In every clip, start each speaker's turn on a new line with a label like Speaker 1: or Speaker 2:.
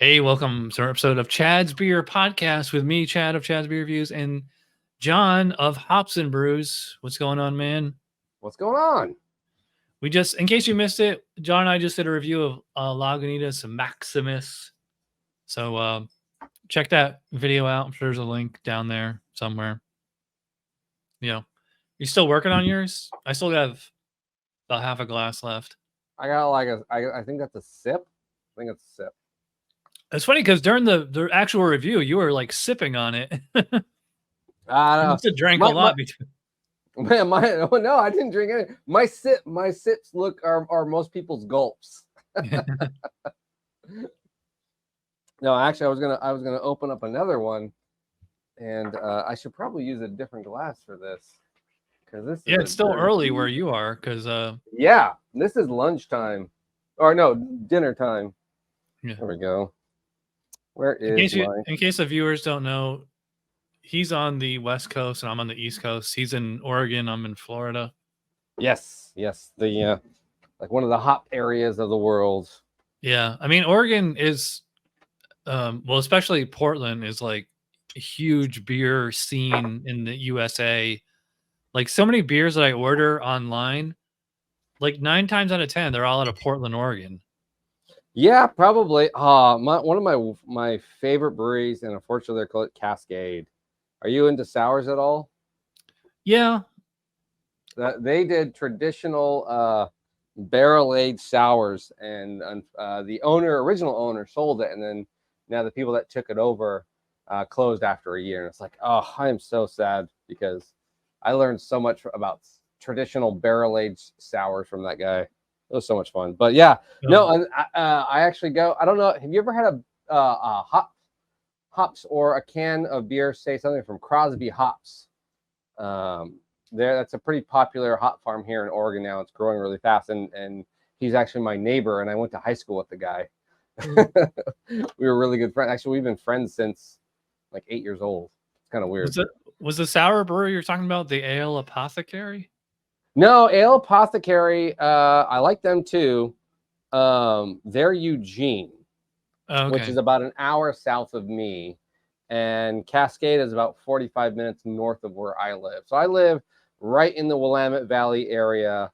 Speaker 1: Hey, welcome to our episode of Chad's Beer Podcast with me, Chad of Chad's Beer Reviews, and John of Hops Brews. What's going on, man?
Speaker 2: What's going on?
Speaker 1: We just, in case you missed it, John and I just did a review of Lagunitas Maximus. So check that video out. I'm sure there's a link down there somewhere. You still working on yours? I still have about half a glass left.
Speaker 2: I got like I think that's a sip. I think it's a sip.
Speaker 1: It's funny because during the actual review, you were like sipping on it.
Speaker 2: I
Speaker 1: must have drank a lot between.
Speaker 2: No, I didn't drink any. My sips are most people's gulps. No, actually, I was gonna open up another one, and I should probably use a different glass for this because this.
Speaker 1: Yeah, it's still early where you are, because
Speaker 2: yeah, this is lunchtime, or no, dinner time.
Speaker 1: Yeah.
Speaker 2: There we go. Where is
Speaker 1: in case the viewers don't know, he's on the West Coast and I'm on the East Coast. He's in Oregon. I'm in Florida.
Speaker 2: Yes. The like one of the hop areas of the world.
Speaker 1: Yeah, I mean Oregon is, well, especially Portland is like a huge beer scene in the USA. Like so many beers that I order online, like 9 times out of 10, they're all out of Portland, Oregon.
Speaker 2: Yeah, probably. One of my favorite breweries, and unfortunately they call it Cascade. Are you into sours at all?
Speaker 1: Yeah.
Speaker 2: They did traditional barrel-aged sours, and the original owner sold it, and then now the people that took it over closed after a year. And it's like, oh, I am so sad because I learned so much about traditional barrel-aged sours from that guy. It was so much fun. But yeah, no, I actually go. I don't know. Have you ever had a hops or a can of beer? Say something from Crosby Hops. That's a pretty popular hop farm here in Oregon now. It's growing really fast, and he's actually my neighbor, and I went to high school with the guy. We were really good friends. Actually, we've been friends since like 8 years old. It's kind of weird.
Speaker 1: Was the sour brewery you're talking about the Ale Apothecary?
Speaker 2: No, Ale Apothecary. I like them too. They're Eugene, which is about an hour south of me, and Cascade is about 45 minutes north of where I live. So I live right in the Willamette Valley area,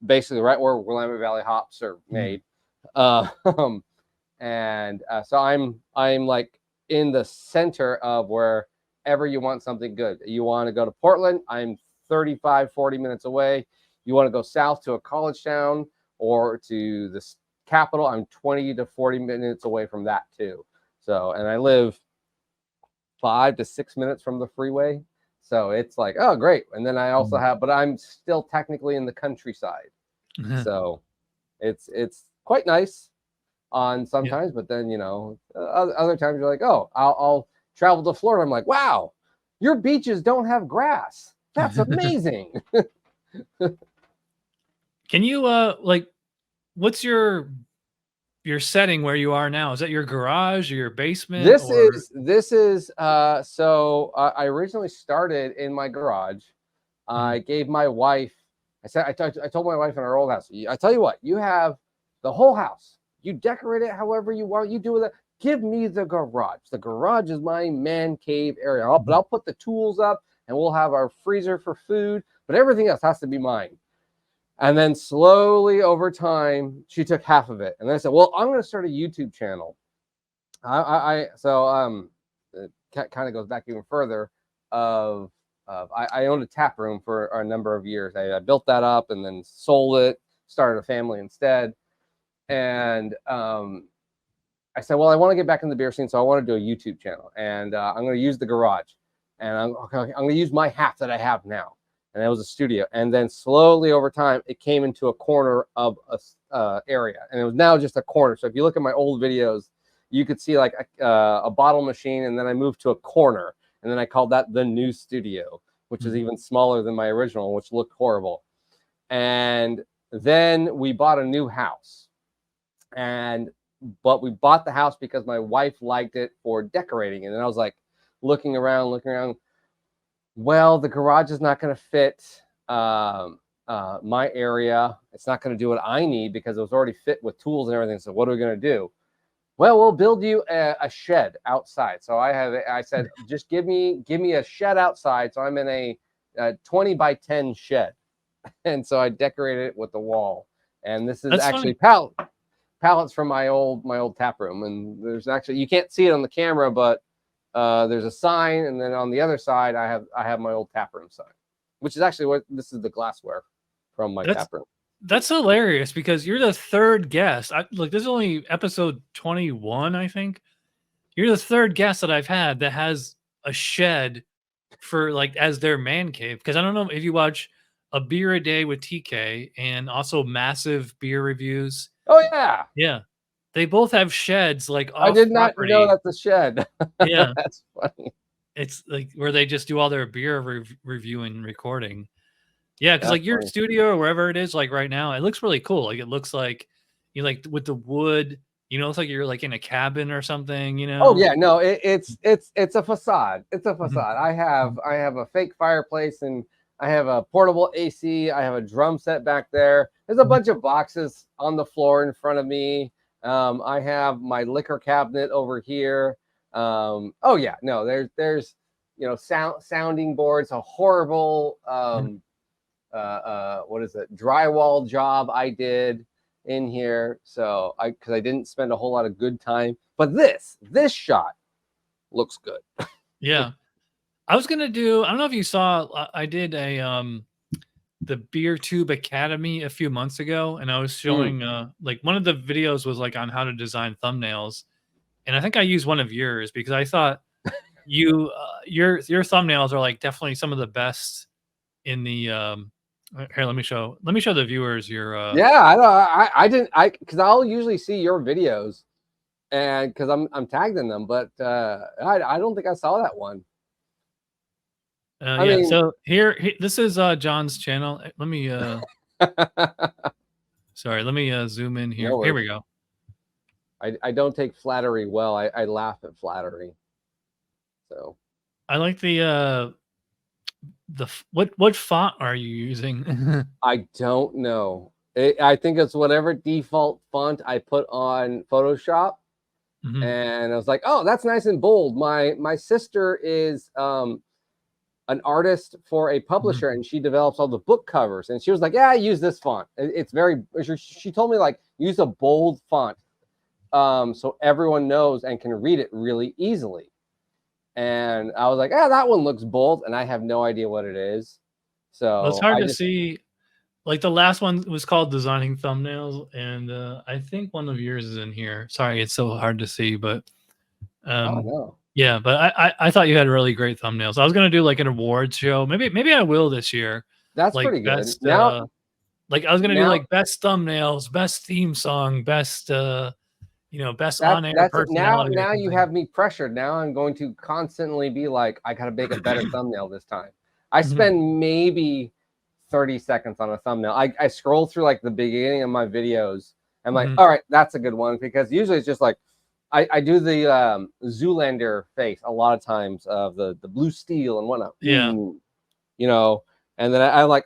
Speaker 2: basically right where Willamette Valley hops are made. So I'm like in the center of wherever you want something good. You want to go to Portland, I'm 35-40 minutes away. You want to go south to a college town or to the capital, I'm 20 to 40 minutes away from that too. So, and I live 5 to 6 minutes from the freeway. So it's like, oh, great. And then I also have, but I'm still technically in the countryside. So it's quite nice on sometimes, but then, other times you're like, oh, I'll travel to Florida. I'm like, wow, your beaches don't have grass. That's amazing.
Speaker 1: Can you what's your setting where you are now? Is that your garage or your basement?
Speaker 2: This is so I originally started in my garage. I gave my wife, I told my wife in our old house, I tell you what, you have the whole house. You decorate it however you want. You do with it. Give me the garage. The garage is my man cave area. But I'll put the tools up, and we'll have our freezer for food, but everything else has to be mine. And then slowly over time, she took half of it. And then I said, well, I'm going to start a YouTube channel. It kind of goes back even further I owned a tap room for a number of years. I built that up and then sold it, started a family instead. And I said, well, I want to get back in the beer scene, so I want to do a YouTube channel. And I'm going to use the garage. And I'm going to use my half that I have now. And it was a studio. And then slowly over time, it came into a corner of a area. And it was now just a corner. So if you look at my old videos, you could see like a bottle machine. And then I moved to a corner. And then I called that the new studio, which is even smaller than my original, which looked horrible. And then we bought a new house. But we bought the house because my wife liked it for decorating. And then I was like, looking around. Well, the garage is not going to fit my area. It's not going to do what I need because it was already fit with tools and everything. So what are we going to do? Well, we'll build you a shed outside. So I said, just give me a shed outside. So I'm in a 20 by 10 shed. And so I decorated it with the wall. And this is
Speaker 1: That's
Speaker 2: actually
Speaker 1: funny.
Speaker 2: pallets from my old tap room. And there's actually, you can't see it on the camera, but there's a sign. And then on the other side, I have my old tap room sign, which is actually this is the glassware from my tap room.
Speaker 1: That's hilarious because you're the third guest. Look, this is only episode 21, I think. You're the third guest that I've had that has a shed for like as their man cave. Because I don't know if you watch A Beer a Day with TK and also Massive Beer Reviews.
Speaker 2: Oh yeah,
Speaker 1: yeah. They both have sheds like off
Speaker 2: I did not
Speaker 1: property.
Speaker 2: know that's a shed.
Speaker 1: Yeah,
Speaker 2: that's funny.
Speaker 1: It's like where they just do all their beer review and recording. Yeah, because like your
Speaker 2: funny.
Speaker 1: studio or wherever it is, like right now, it looks really cool. Like it looks like you like with the wood, you know, it's like you're like in a cabin or something, you know.
Speaker 2: Oh yeah, no, it's a facade. It's a facade. I have a fake fireplace and I have a portable AC. I have a drum set back there. There's a bunch of boxes on the floor in front of me. I have my liquor cabinet over here. Oh yeah, no, there's you know sounding boards. A horrible what is it, drywall job I did in here, so because I didn't spend a whole lot of good time, but this shot looks good.
Speaker 1: Yeah, I was gonna do, I don't know if you saw, I did a the BeerTube Academy a few months ago, and I was showing like one of the videos was like on how to design thumbnails, and I think I used one of yours because I thought your thumbnails are like definitely some of the best in the here, let me show the viewers your
Speaker 2: yeah, I didn't because I'll usually see your videos and because I'm tagged in them, but I don't think I saw that one.
Speaker 1: I mean, so here this is John's channel. Let me sorry, let me zoom in here. Here we go.
Speaker 2: I don't take flattery well. I laugh at flattery. So
Speaker 1: I like the what font are you using?
Speaker 2: I don't know. I think it's whatever default font I put on Photoshop. And I was like, oh, that's nice and bold. My sister is an artist for a publisher, and she develops all the book covers. And she was like, yeah, I use this font. It's very, she told me like, use a bold font so everyone knows and can read it really easily. And I was like, that one looks bold, and I have no idea what it is. So
Speaker 1: well, it's hard to see. Like the last one was called Designing Thumbnails, and I think one of yours is in here. Sorry, it's so hard to see, but
Speaker 2: oh no.
Speaker 1: Yeah, but I thought you had really great thumbnails. I was gonna do like an awards show. Maybe I will this year.
Speaker 2: That's
Speaker 1: like
Speaker 2: pretty good.
Speaker 1: Best, like I was gonna do like best thumbnails, best theme song, best you know, best on-air personality.
Speaker 2: Now you have me pressured. Now I'm going to constantly be like, I gotta make a better thumbnail this time. I spend maybe 30 seconds on a thumbnail. I scroll through like the beginning of my videos. I'm like, all right, that's a good one, because usually it's just like I do the Zoolander face a lot of times of the blue steel and whatnot.
Speaker 1: Yeah.
Speaker 2: You know, and then I like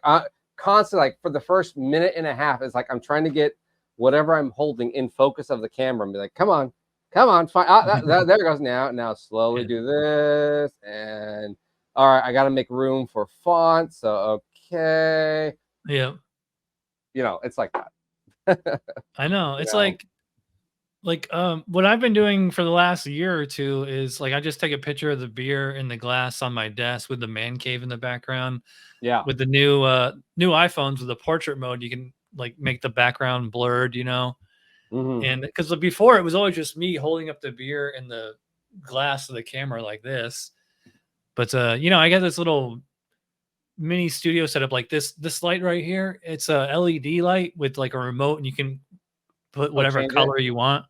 Speaker 2: constantly, like for the first minute and a half, it's like I'm trying to get whatever I'm holding in focus of the camera and be like, come on, fine. There it goes. Now slowly do this. And all right, I got to make room for font. So, okay.
Speaker 1: Yeah.
Speaker 2: You know, it's like that.
Speaker 1: I know. It's like what I've been doing for the last year or two is like, I just take a picture of the beer in the glass on my desk with the man cave in the background.
Speaker 2: Yeah.
Speaker 1: With the new iPhones with the portrait mode, you can like make the background blurred, you know. And because before it was always just me holding up the beer in the glass of the camera like this. But you know, I got this little mini studio setup like this light right here. It's a LED light with like a remote, and you can put whatever color you want.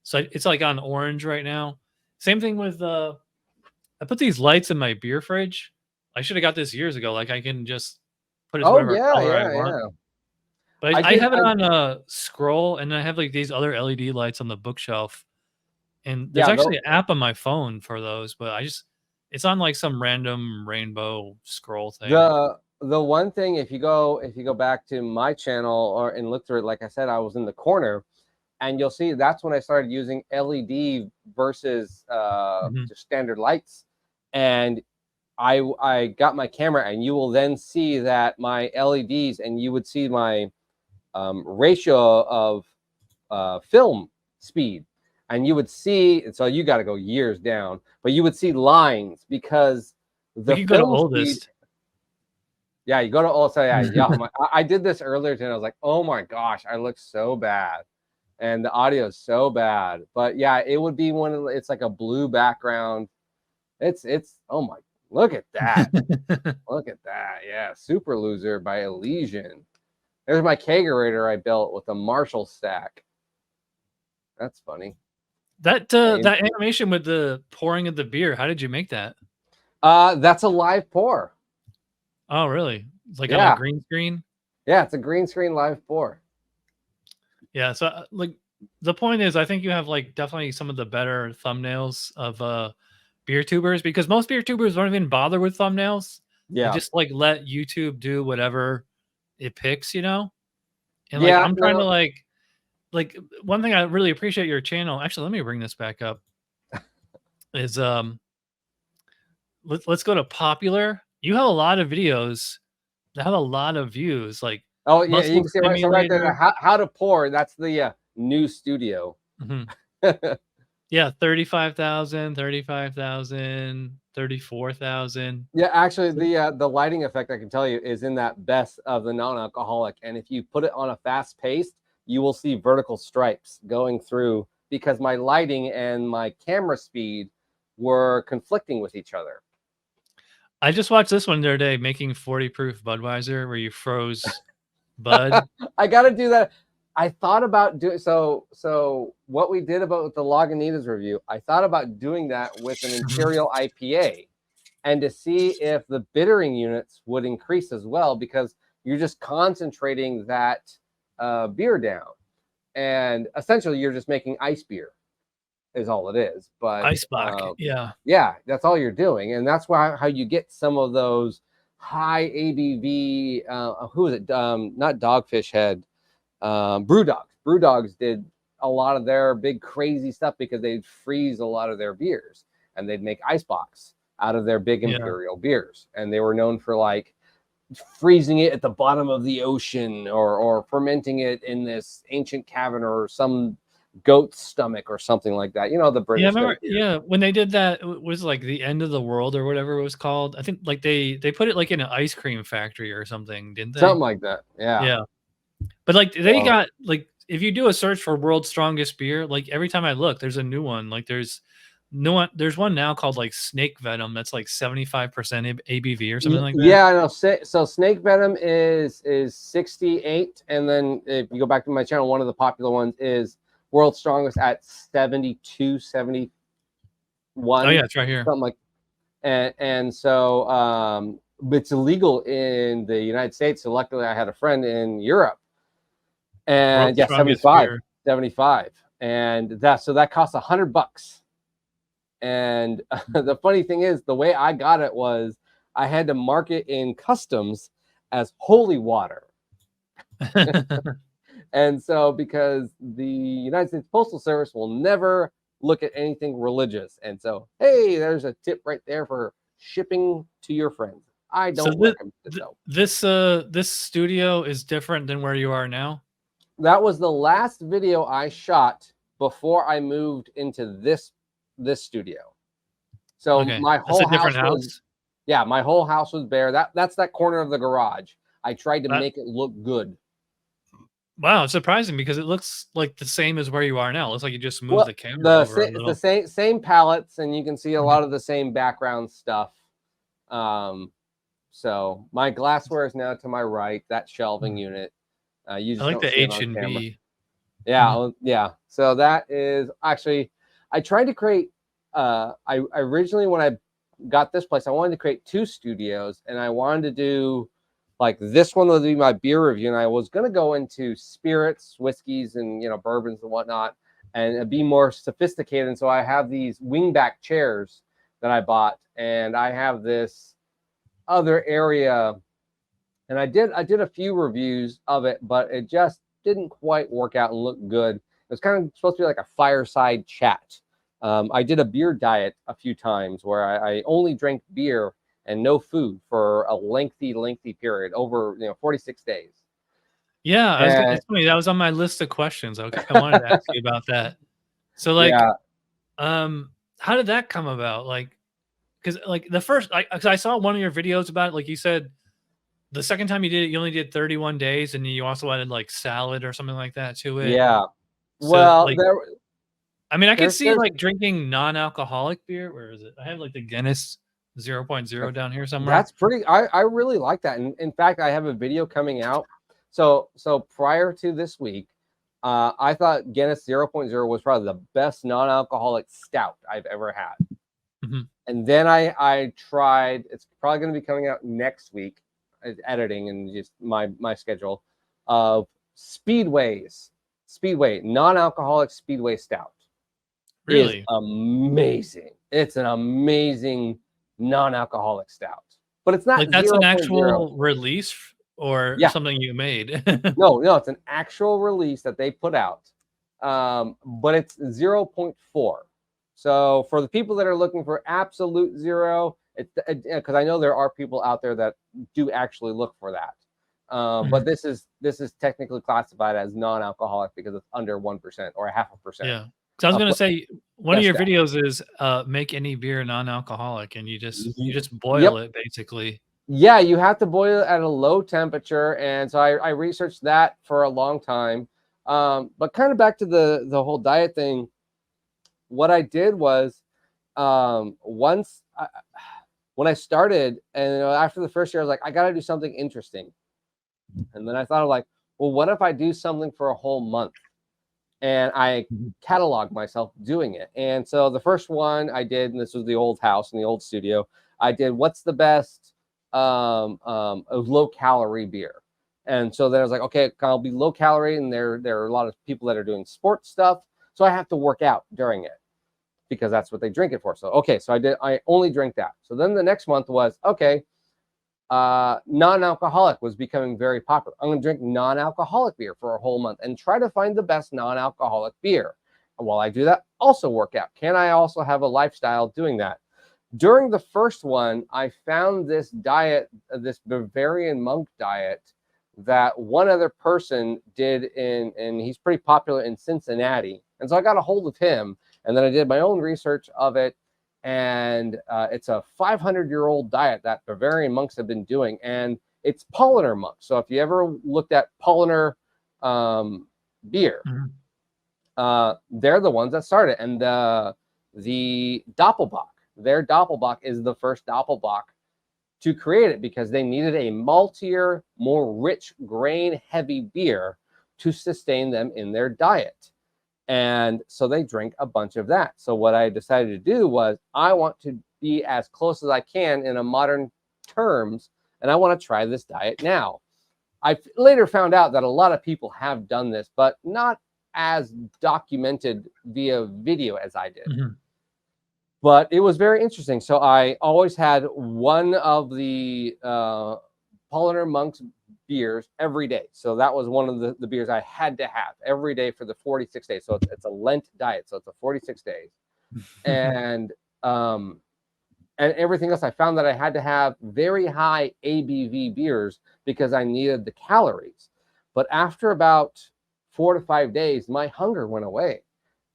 Speaker 1: So it's like on orange right now. Same thing with I put these lights in my beer fridge. I should have got this years ago. Like I can just put it whatever color I want. But I have it on scroll, and I have like these other LED lights on the bookshelf. And there's actually an app on my phone for those, but it's on like some random rainbow scroll thing.
Speaker 2: The one thing, if you go back to my channel and look through it, like I said, I was in the corner. and you'll see that's when I started using LED versus just standard lights. And I got my camera, and you will then see that my LEDs, and you would see my ratio of film speed, and you would see, so you got to go years down, but you would see lines because the
Speaker 1: you
Speaker 2: film
Speaker 1: go to
Speaker 2: speed.
Speaker 1: oldest.
Speaker 2: Yeah, you go to also, yeah. I did this earlier today. I was like, oh my gosh, I look so bad, and the audio is so bad. But yeah, it would be one of the, it's like a blue background. It's oh my, look at that. Look at that. Yeah, Super Loser by Elysian. There's my kegerator I built with a Marshall stack. That's funny.
Speaker 1: That that animation with the pouring of the beer, how did you make that?
Speaker 2: That's a live pour.
Speaker 1: Oh, really? It's like on a green screen?
Speaker 2: Yeah, it's a green screen live pour.
Speaker 1: Yeah, so like the point is, I think you have like definitely some of the better thumbnails of beer tubers, because most beer tubers don't even bother with thumbnails.
Speaker 2: Yeah,
Speaker 1: they just like let YouTube do whatever it picks, you know. And
Speaker 2: yeah,
Speaker 1: like I'm trying to like one thing I really appreciate your channel. Actually, let me bring this back up. Is let's go to popular. You have a lot of videos that have a lot of views. Like,
Speaker 2: oh yeah, you can see right there how to pour. That's the new studio.
Speaker 1: Yeah, 35,000, 35,000, 34,000.
Speaker 2: Yeah, actually, the lighting effect, I can tell you, is in that best of the non-alcoholic. And if you put it on a fast pace, you will see vertical stripes going through, because my lighting and my camera speed were conflicting with each other.
Speaker 1: I just watched this one the other day, making 40 proof Budweiser, where you froze Bud.
Speaker 2: I got to do that. I thought about doing so what we did about the Lagunitas review, I thought about doing that with an Imperial IPA, and to see if the bittering units would increase as well, because you're just concentrating that beer down, and essentially you're just making ice beer is all it is. But
Speaker 1: ice bucket,
Speaker 2: yeah, that's all you're doing, and that's why how you get some of those high ABV. Who is it? Not Dogfish Head. Brewdogs did a lot of their big crazy stuff because they'd freeze a lot of their beers, and they'd make icebox out of their big imperial beers, and they were known for like freezing it at the bottom of the ocean, or fermenting it in this ancient cavern or some goat's stomach or something like that. You know, the British.
Speaker 1: When they did that, it was like the end of the world or whatever it was called. I think like they put it like in an ice cream factory or something, didn't they?
Speaker 2: Something like that. Yeah.
Speaker 1: But like they got like, if you do a search for world's strongest beer, like every time I look, there's a new one. Like there's one now called like Snake Venom that's like 75% ABV or something like that.
Speaker 2: Yeah, I know. So Snake Venom is 68, and then if you go back to my channel, one of the popular ones is World's Strongest at 72, 71.
Speaker 1: Oh yeah, it's right here.
Speaker 2: Something like, and so it's illegal in the United States. So luckily, I had a friend in Europe. And yeah, 75, and that costs $100. And the funny thing is, the way I got it was I had to mark it in customs as holy water. And so, because the United States Postal Service will never look at anything religious, and so hey, there's a tip right there for shipping to your friends. I don't recommend it though.
Speaker 1: This studio is different than where you are now.
Speaker 2: That was the last video I shot before I moved into this studio. So my whole house. Yeah, my whole house was bare. That's that corner of the garage. I tried to make it look good.
Speaker 1: Wow, it's surprising because it looks like the same as where you are now. It looks like you just moved the camera over a little.
Speaker 2: The same palettes, and you can see a lot of the same background stuff. So my glassware is now to my right. That shelving unit. You just
Speaker 1: I like the H&B.
Speaker 2: Yeah. So that is actually, I tried to create. I originally, when I got this place, I wanted to create 2 studios, and I wanted to do like this one would be my beer review, and I was going to go into spirits, whiskeys, and bourbons and whatnot, and be more sophisticated. And so I have these wingback chairs that I bought, and I have this other area. And I did a few reviews of it, but it just didn't quite work out and look good. It's kind of supposed to be like a fireside chat. I did a beer diet a few times where I only drank beer and no food for a lengthy period over 46 days.
Speaker 1: Yeah, it's funny. That was on my list of questions. I wanted to ask you about that. So like,
Speaker 2: yeah,
Speaker 1: how did that come about? Like, because like the first, cause I saw one of your videos about it. Like you said, the second time you did it, you only did 31 days, and you also added like salad or something like that to it.
Speaker 2: yeah.
Speaker 1: So
Speaker 2: Well,
Speaker 1: like, I mean, I could see
Speaker 2: there's
Speaker 1: like drinking non-alcoholic beer. Where is it? I have like the Guinness 0.0 down here somewhere.
Speaker 2: That's pretty. I really like that. And in fact, I have a video coming out. So prior to this week, I thought Guinness 0.0 was probably the best non-alcoholic stout I've ever had.
Speaker 1: Mm-hmm.
Speaker 2: And then I tried. It's probably going to be coming out next week. Editing and just my schedule of Speedway non-alcoholic Speedway stout.
Speaker 1: Really
Speaker 2: is amazing. It's an amazing non-alcoholic stout, but it's not
Speaker 1: like that's
Speaker 2: 0.
Speaker 1: an actual release or something you made.
Speaker 2: no, it's an actual release that they put out, but it's 0.4. So for the people that are looking for absolute zero, because I know there are people out there that do actually look for that, but this is technically classified as non-alcoholic because it's under 1% or 0.5%.
Speaker 1: Yeah. So I was gonna say one of your videos is make any beer non-alcoholic, and you just boil it basically.
Speaker 2: Yeah, you have to boil it at a low temperature, and so I researched that for a long time. But kind of back to the whole diet thing, what I did was when I started, and after the first year, I was like, I got to do something interesting, and then I thought of like, well, what if I do something for a whole month? And I cataloged myself doing it. And so the first one I did, and this was the old house in the old studio, I did what's the best low calorie beer. And so then I was like, okay, I'll be low calorie, and there are a lot of people that are doing sports stuff, so I have to work out during it because that's what they drink it for. So okay, so I only drank that. So then the next month was okay. Non-alcoholic was becoming very popular. I'm going to drink non-alcoholic beer for a whole month and try to find the best non-alcoholic beer. And while I do that, also work out. Can I also have a lifestyle doing that? During the first one, I found this diet, this Bavarian monk diet that one other person did and he's pretty popular in Cincinnati. And so I got a hold of him, and then I did my own research of it. And it's a 500-year-old diet that Bavarian monks have been doing, and it's Paulaner monks. So if you ever looked at Paulaner beer, they're the ones that started. And the Doppelbock, their Doppelbock is the first Doppelbock to create it because they needed a maltier, more rich grain-heavy beer to sustain them in their diet. And so they drink a bunch of that. So what I decided to do was I want to be as close as I can in a modern terms, and I want to try this diet now. I later found out that a lot of people have done this, but not as documented via video as I did. But it was very interesting. So I always had one of the Paulaner monks beers every day. So that was one of the beers I had to have every day for the 46 days. So it's a Lent diet. So it's a 46 days. And everything else, I found that I had to have very high ABV beers because I needed the calories. But after about 4 to 5 days, my hunger went away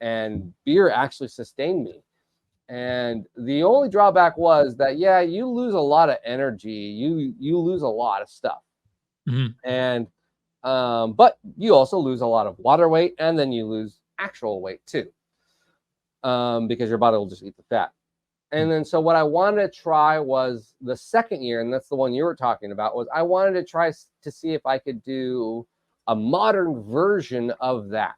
Speaker 2: and beer actually sustained me. And the only drawback was that, yeah, you lose a lot of energy. You lose a lot of stuff. And but you also lose a lot of water weight, and then you lose actual weight too, because your body will just eat the fat. And then so what I wanted to try was the second year, and that's the one you were talking about, was I wanted to try to see if I could do a modern version of that,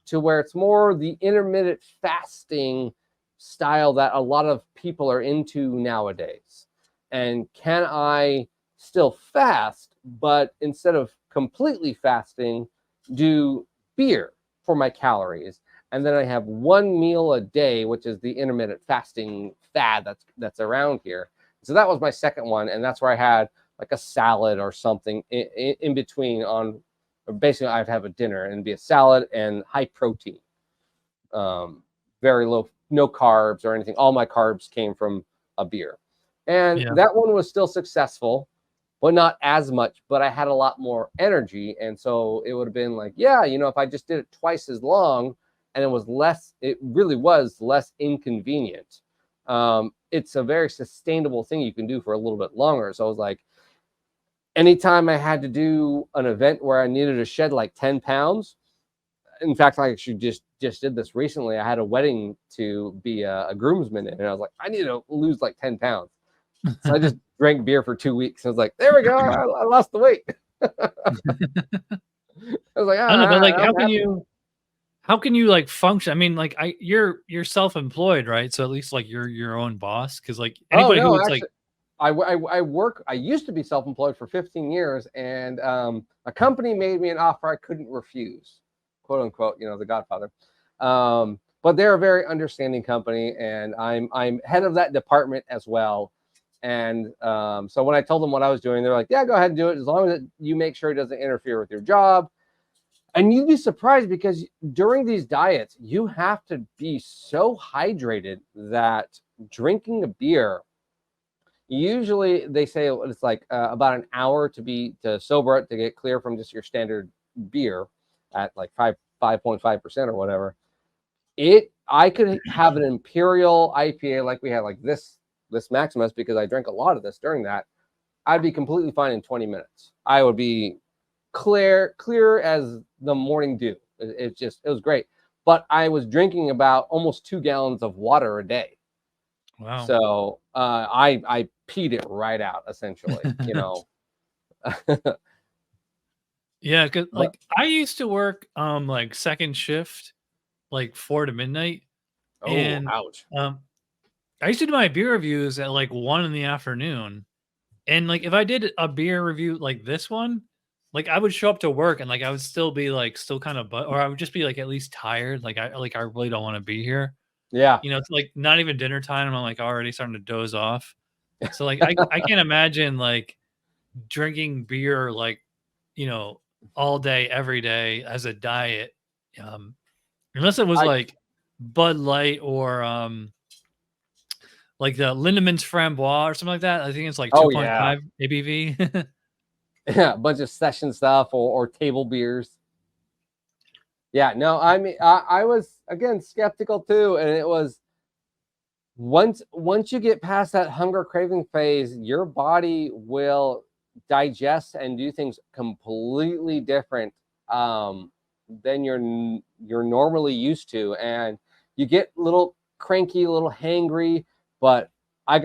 Speaker 2: to where it's more the intermittent fasting style that a lot of people are into nowadays. And can I still fast, but instead of completely fasting, do beer for my calories? And then I have one meal a day, which is the intermittent fasting fad that's around here. So that was my second one, and that's where I had like a salad or something in between on basically I'd have a dinner and it'd be a salad and high protein, very low, no carbs or anything. All my carbs came from a beer, and that one was still successful, but not as much. But I had a lot more energy, and so it would have been like, yeah, you know, if I just did it twice as long, and it was less, it really was less inconvenient. It's a very sustainable thing you can do for a little bit longer. So I was like, anytime I had to do an event where I needed to shed like 10 pounds, in fact, I actually just did this recently. I had a wedding to be a groomsman in, and I was like, I need to lose like 10 pounds. So I just drank beer for 2 weeks. I was like, there we go. I lost the weight. I was like,
Speaker 1: I don't know, but like, how can you like function? I mean, like you're self-employed, right? So at least like you're your own boss. Cause like anybody who it's
Speaker 2: actually, like, I used to be self-employed for 15 years, and a company made me an offer I couldn't refuse, quote unquote, you know, the Godfather. But they're a very understanding company, and I'm head of that department as well. And so when I told them what I was doing, they're like, yeah, go ahead and do it, as long as you make sure it doesn't interfere with your job. And you'd be surprised, because during these diets, you have to be so hydrated that drinking a beer, usually they say it's like about an hour to sober it, to get clear from just your standard beer at like 5.5% or whatever. I could have an Imperial IPA like we had, like this Maximus, because I drank a lot of this during that. I'd be completely fine in 20 minutes. I would be clear as the morning dew. It was great. But I was drinking about almost 2 gallons of water a day.
Speaker 1: Wow.
Speaker 2: So I peed it right out, essentially, you know.
Speaker 1: Yeah, because like I used to work like second shift, like 4 to midnight.
Speaker 2: Oh,
Speaker 1: and
Speaker 2: ouch.
Speaker 1: I used to do my beer reviews at like 1 in the afternoon. And like if I did a beer review like this one, like I would show up to work and like I would still be like still kind of or I would just be like at least tired. Like I really don't want to be here.
Speaker 2: Yeah.
Speaker 1: You know, it's like not even dinner time. I'm like already starting to doze off. So like I can't imagine like drinking beer like, you know, all day, every day as a diet. Unless it was like Bud Light or like the Lindemans Framboise or something like that. I think it's like 2.5 ABV.
Speaker 2: Yeah, a bunch of session stuff or table beers. Yeah, no, I mean, I was, again, skeptical too. And it was, once you get past that hunger craving phase, your body will digest and do things completely different than you're normally used to. And you get a little cranky, a little hangry, but I'm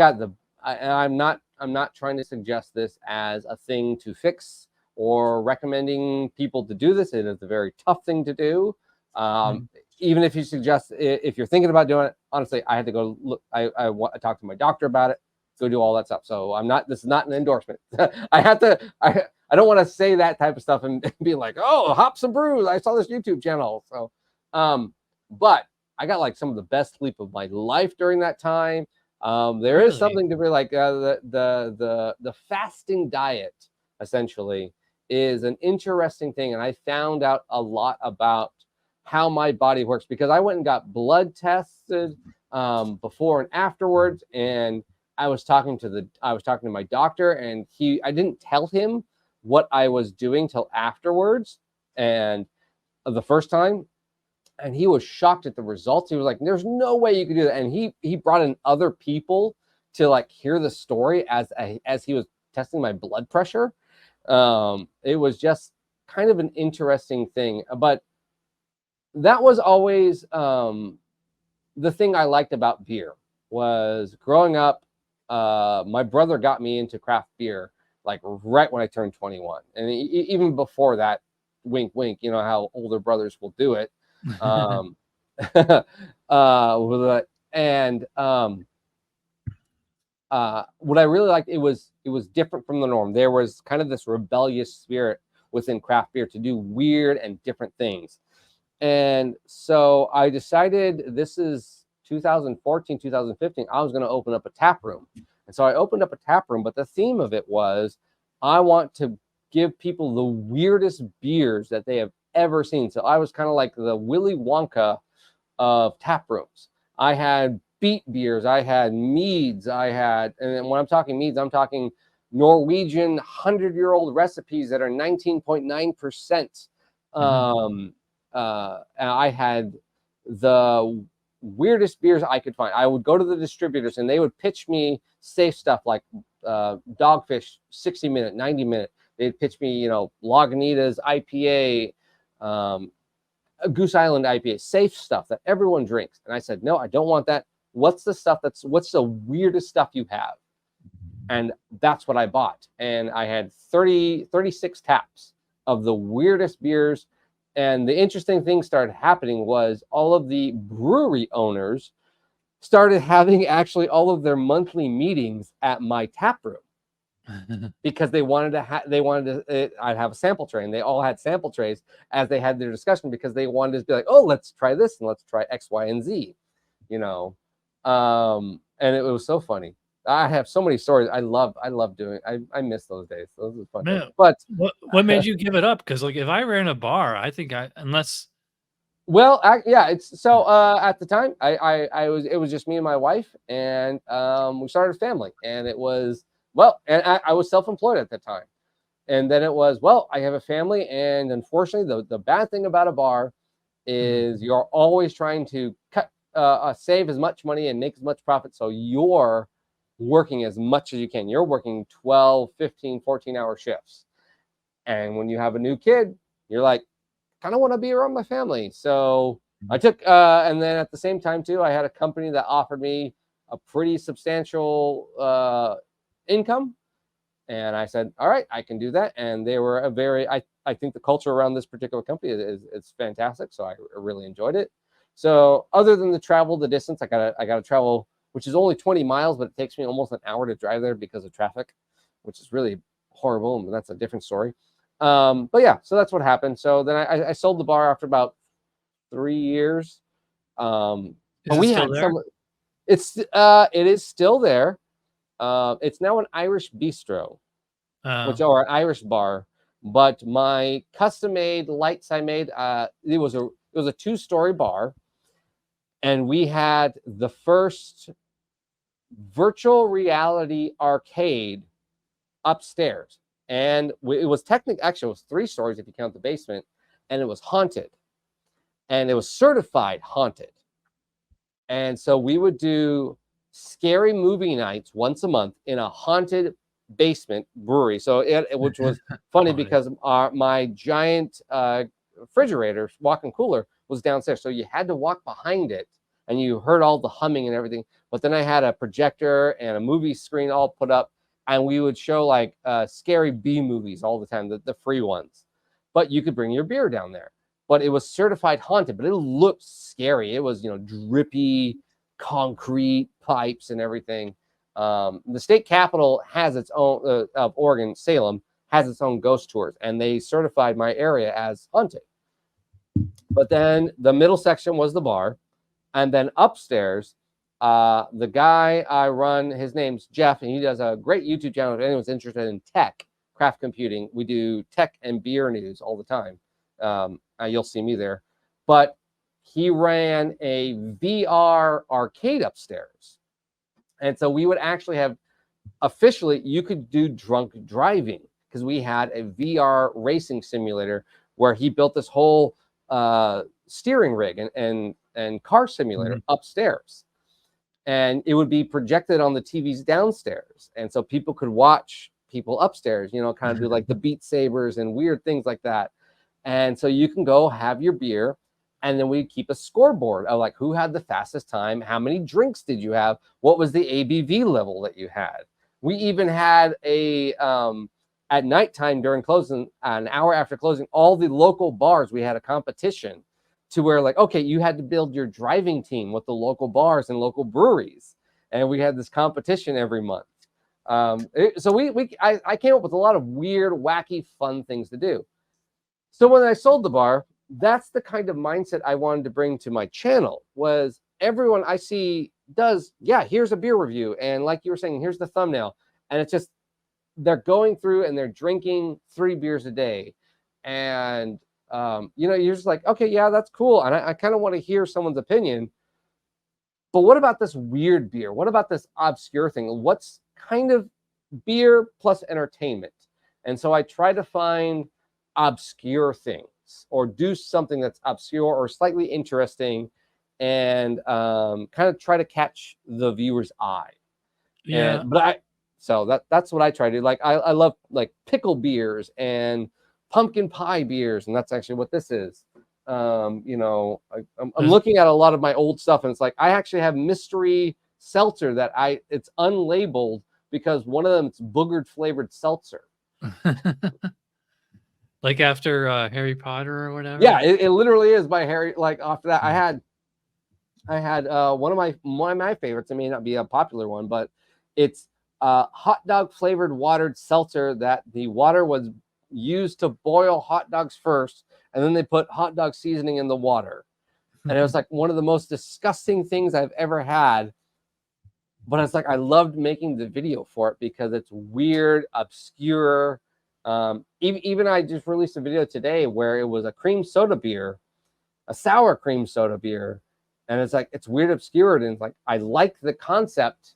Speaker 2: not trying to suggest this as a thing to fix or recommending people to do this. It is a very tough thing to do. Even if you suggest, if you're thinking about doing it, honestly, I had to go look. I talked to my doctor about it, go do all that stuff. So this is not an endorsement. I don't want to say that type of stuff and be like, oh, Hops and Brews, I saw this YouTube channel. So, but I got like some of the best sleep of my life during that time. There is something to be like the fasting diet, essentially, is an interesting thing. And I found out a lot about how my body works, because I went and got blood tested before and afterwards. And I was talking to my doctor, and I didn't tell him what I was doing till afterwards, and the first time. And he was shocked at the results. He was like, there's no way you could do that. And he brought in other people to like hear the story as he was testing my blood pressure. It was just kind of an interesting thing. But that was always the thing I liked about beer. Was growing up, my brother got me into craft beer like right when I turned 21. And even before that, wink, wink, you know how older brothers will do it. What I really liked, it was different from the norm. There was kind of this rebellious spirit within craft beer to do weird and different things. And so I decided, this is 2014, 2015, I was going to open up a tap room. And so I opened up a tap room, but the theme of it was, I want to give people the weirdest beers that they have ever seen. So I was kind of like the Willy Wonka of tap rooms. I had beet beers, I had meads, and when I'm talking meads, I'm talking Norwegian 100-year-old recipes that are 19.9%. I had the weirdest beers I could find. I would go to the distributors and they would pitch me safe stuff like Dogfish 60-minute, 90-minute. They'd pitch me, you know, Lagunitas IPA, Goose Island IPA, safe stuff that everyone drinks. And I said, no, I don't want that. What's the weirdest stuff you have? And that's what I bought. And I had 36 taps of the weirdest beers. And the interesting thing started happening was all of the brewery owners started having actually all of their monthly meetings at my tap room. Because they wanted to I'd have a sample tray, and they all had sample trays as they had their discussion, because they wanted to be like, oh, let's try this and let's try X, Y, and Z, you know. And it was so funny. I have so many stories. I love doing. I miss those days. Those were fun.
Speaker 1: Man,
Speaker 2: but
Speaker 1: what made you give it up? Because like if I ran a bar, I think
Speaker 2: yeah, it's so at the time it was just me and my wife, and we started a family, and it was. Well, and I was self-employed at that time. And then it was, well, I have a family. And unfortunately, the bad thing about a bar is you're always trying to save as much money and make as much profit. So you're working as much as you can. You're working 12, 15, 14-hour shifts. And when you have a new kid, you're like, kind of want to be around my family. So I took, and then at the same time, too, I had a company that offered me a pretty substantial income, and I said, all right, I can do that. And they were I think the culture around this particular company is fantastic, so I really enjoyed it. So other than the distance, I gotta travel, which is only 20 miles, but it takes me almost an hour to drive there because of traffic, which is really horrible, and that's a different story. But yeah, so that's what happened. So then I sold the bar after about 3 years.
Speaker 1: is it still there?
Speaker 2: It is still there. It's now an Irish bistro, or an Irish bar. But my custom-made lights I made, it was a 2-story bar, and we had the first virtual reality arcade upstairs, and it was actually it was 3 stories if you count the basement, and it was haunted, and it was certified haunted, and so we would do scary movie nights once a month in a haunted basement brewery. So which was funny because my giant refrigerator, walk-in cooler, was downstairs. So you had to walk behind it, and you heard all the humming and everything. But then I had a projector and a movie screen all put up, and we would show like scary B movies all the time, the free ones. But you could bring your beer down there. But it was certified haunted, but it looked scary. It was, drippy concrete pipes and everything. The state capitol has its own of Oregon, Salem, has its own ghost tours, and they certified my area as haunted. But then the middle section was the bar, and then upstairs, the guy I run, his name's Jeff, and he does a great YouTube channel. If anyone's interested in tech, craft computing, we do tech and beer news all the time. You'll see me there. But he ran a VR arcade upstairs. And so we would actually have, officially, you could do drunk driving, because we had a VR racing simulator where he built this whole steering rig and car simulator upstairs. And it would be projected on the TVs downstairs. And so people could watch people upstairs, kind of do like the Beat Sabers and weird things like that. And so you can go have your beer, and then we keep a scoreboard of like who had the fastest time, how many drinks did you have, what was the ABV level that you had. We even had at nighttime during closing, an hour after closing, all the local bars, we had a competition to where like, okay, you had to build your driving team with the local bars and local breweries. And we had this competition every month. So I came up with a lot of weird, wacky, fun things to do. So when I sold the bar, that's the kind of mindset I wanted to bring to my channel. Was everyone I see does, yeah, here's a beer review, and like you were saying, here's the thumbnail, and it's just they're going through and they're drinking 3 beers a day. And, you know, you're just like, okay, yeah, that's cool. And I kind of want to hear someone's opinion. But what about this weird beer? What about this obscure thing? What's kind of beer plus entertainment? And so I try to find obscure things or do something that's obscure or slightly interesting and kind of try to catch the viewer's eye.
Speaker 1: Yeah.
Speaker 2: So that's what I try to do. Like I love like pickle beers and pumpkin pie beers, and that's actually what this is. You know, I'm looking at a lot of my old stuff, and it's like I actually have mystery seltzer that it's unlabeled because one of them it's boogered flavored seltzer.
Speaker 1: Like after Harry Potter or whatever.
Speaker 2: Yeah, it literally is by Harry. Like after that, I had one of my favorites. It may not be a popular one, but it's hot dog flavored watered seltzer that the water was used to boil hot dogs first, and then they put hot dog seasoning in the water. And it was like one of the most disgusting things I've ever had. But it's like I loved making the video for it because it's weird, obscure. Even I just released a video today where it was a cream soda beer, a sour cream soda beer. And it's like, it's weird, obscure. And it's like, I like the concept.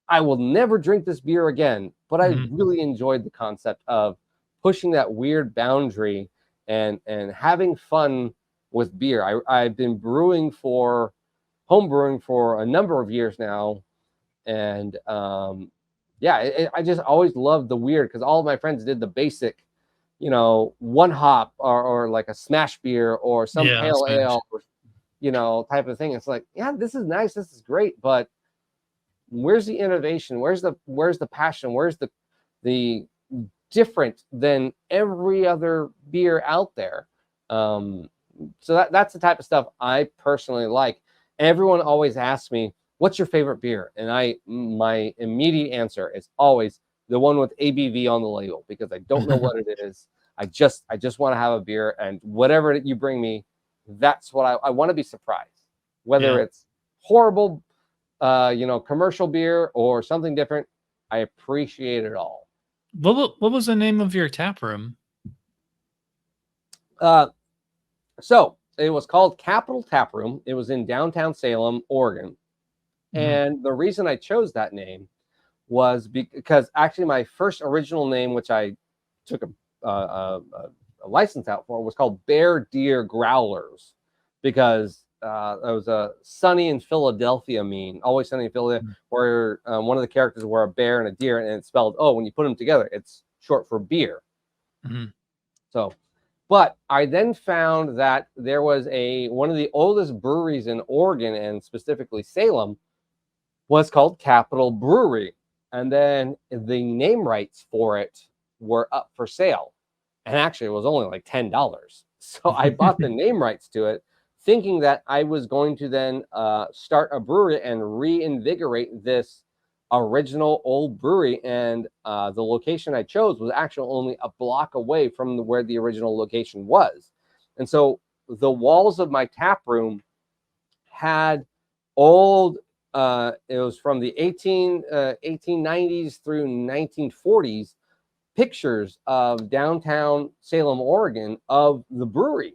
Speaker 2: I will never drink this beer again. But I really enjoyed the concept of pushing that weird boundary and having fun with beer. I've been home brewing for a number of years now. And yeah, I just always loved the weird because all of my friends did the basic, you know, one hop or like a smash beer or some pale ale, or, you know, type of thing. It's like, yeah, this is nice, this is great, but where's the innovation? Where's the passion? Where's the different than every other beer out there? So that's the type of stuff I personally like. Everyone always asks me, what's your favorite beer? And my immediate answer is always the one with ABV on the label, because I don't know what it is. I just want to have a beer, and whatever you bring me, that's what I want to be surprised. Whether it's horrible, you know, commercial beer or something different, I appreciate it all.
Speaker 1: What was the name of your tap room?
Speaker 2: So it was called Capital Tap Room. It was in downtown Salem, Oregon. And the reason I chose that name was because actually my first original name, which I took a license out for, was called Bear Deer Growlers, because it was a Sunny in Philadelphia meme, Always Sunny in Philadelphia, where one of the characters were a bear and a deer, and it's spelled, when you put them together, it's short for beer. So, but I then found that there was one of the oldest breweries in Oregon, and specifically Salem, was called Capital Brewery. And then the name rights for it were up for sale. And actually, it was only like $10. So I bought the name rights to it, thinking that I was going to then start a brewery and reinvigorate this original old brewery. And the location I chose was actually only a block away from where the original location was. And so the walls of my tap room had old, it was from the 1890s through 1940s, pictures of downtown Salem, Oregon, of the brewery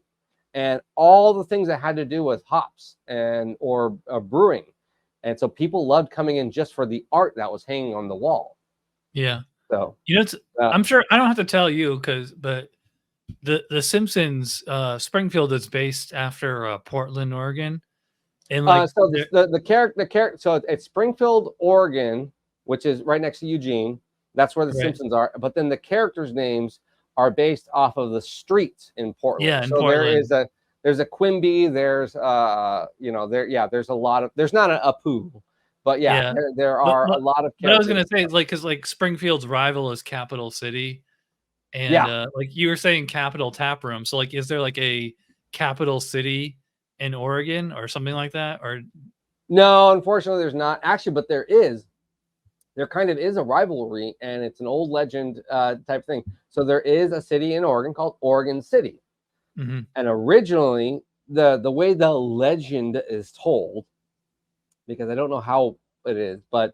Speaker 2: and all the things that had to do with hops or brewing. And so people loved coming in just for the art that was hanging on the wall.
Speaker 1: Yeah.
Speaker 2: So,
Speaker 1: you know, I'm sure I don't have to tell you but the Simpsons, Springfield is based after Portland, Oregon. And like
Speaker 2: so the character, so it's Springfield, Oregon, which is right next to Eugene. That's where the Simpsons are. But then the characters' names are based off of the streets in Portland.
Speaker 1: Yeah, in
Speaker 2: so
Speaker 1: Portland.
Speaker 2: there's a Quimby. There's you know, there's a lot of, there's not an Apu, but there are a lot of characters.
Speaker 1: But I was gonna say, like, because like Springfield's rival is Capital City, and like you were saying, Capital Tap Room. So like, is there like a Capital City in Oregon or something like that? Or
Speaker 2: no, unfortunately there's not actually, but there kind of is a rivalry, and it's an old legend type thing. So there is a city in Oregon called Oregon City. And originally the way the legend is told, because I don't know how it is, but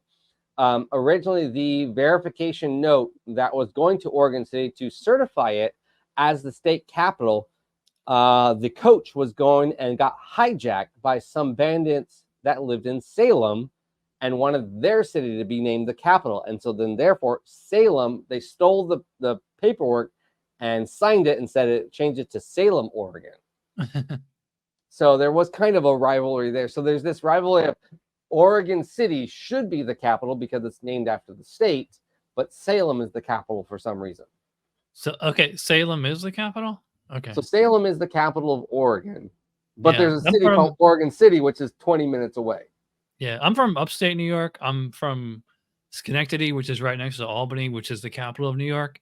Speaker 2: Originally, the verification note that was going to Oregon City to certify it as the state capital, the coach was going and got hijacked by some bandits that lived in Salem and wanted their city to be named the capital. And so then, therefore, Salem, they stole the paperwork and signed it and said it changed it to Salem, Oregon. So there was kind of a rivalry there. So there's this rivalry of Oregon City should be the capital because it's named after the state, but Salem is the capital for some reason.
Speaker 1: So, okay, Salem is the capital? Okay.
Speaker 2: So Salem is the capital of Oregon, but there's a city called Oregon City, which is 20 minutes away.
Speaker 1: Yeah, I'm from upstate New York. I'm from Schenectady, which is right next to Albany, which is the capital of New York.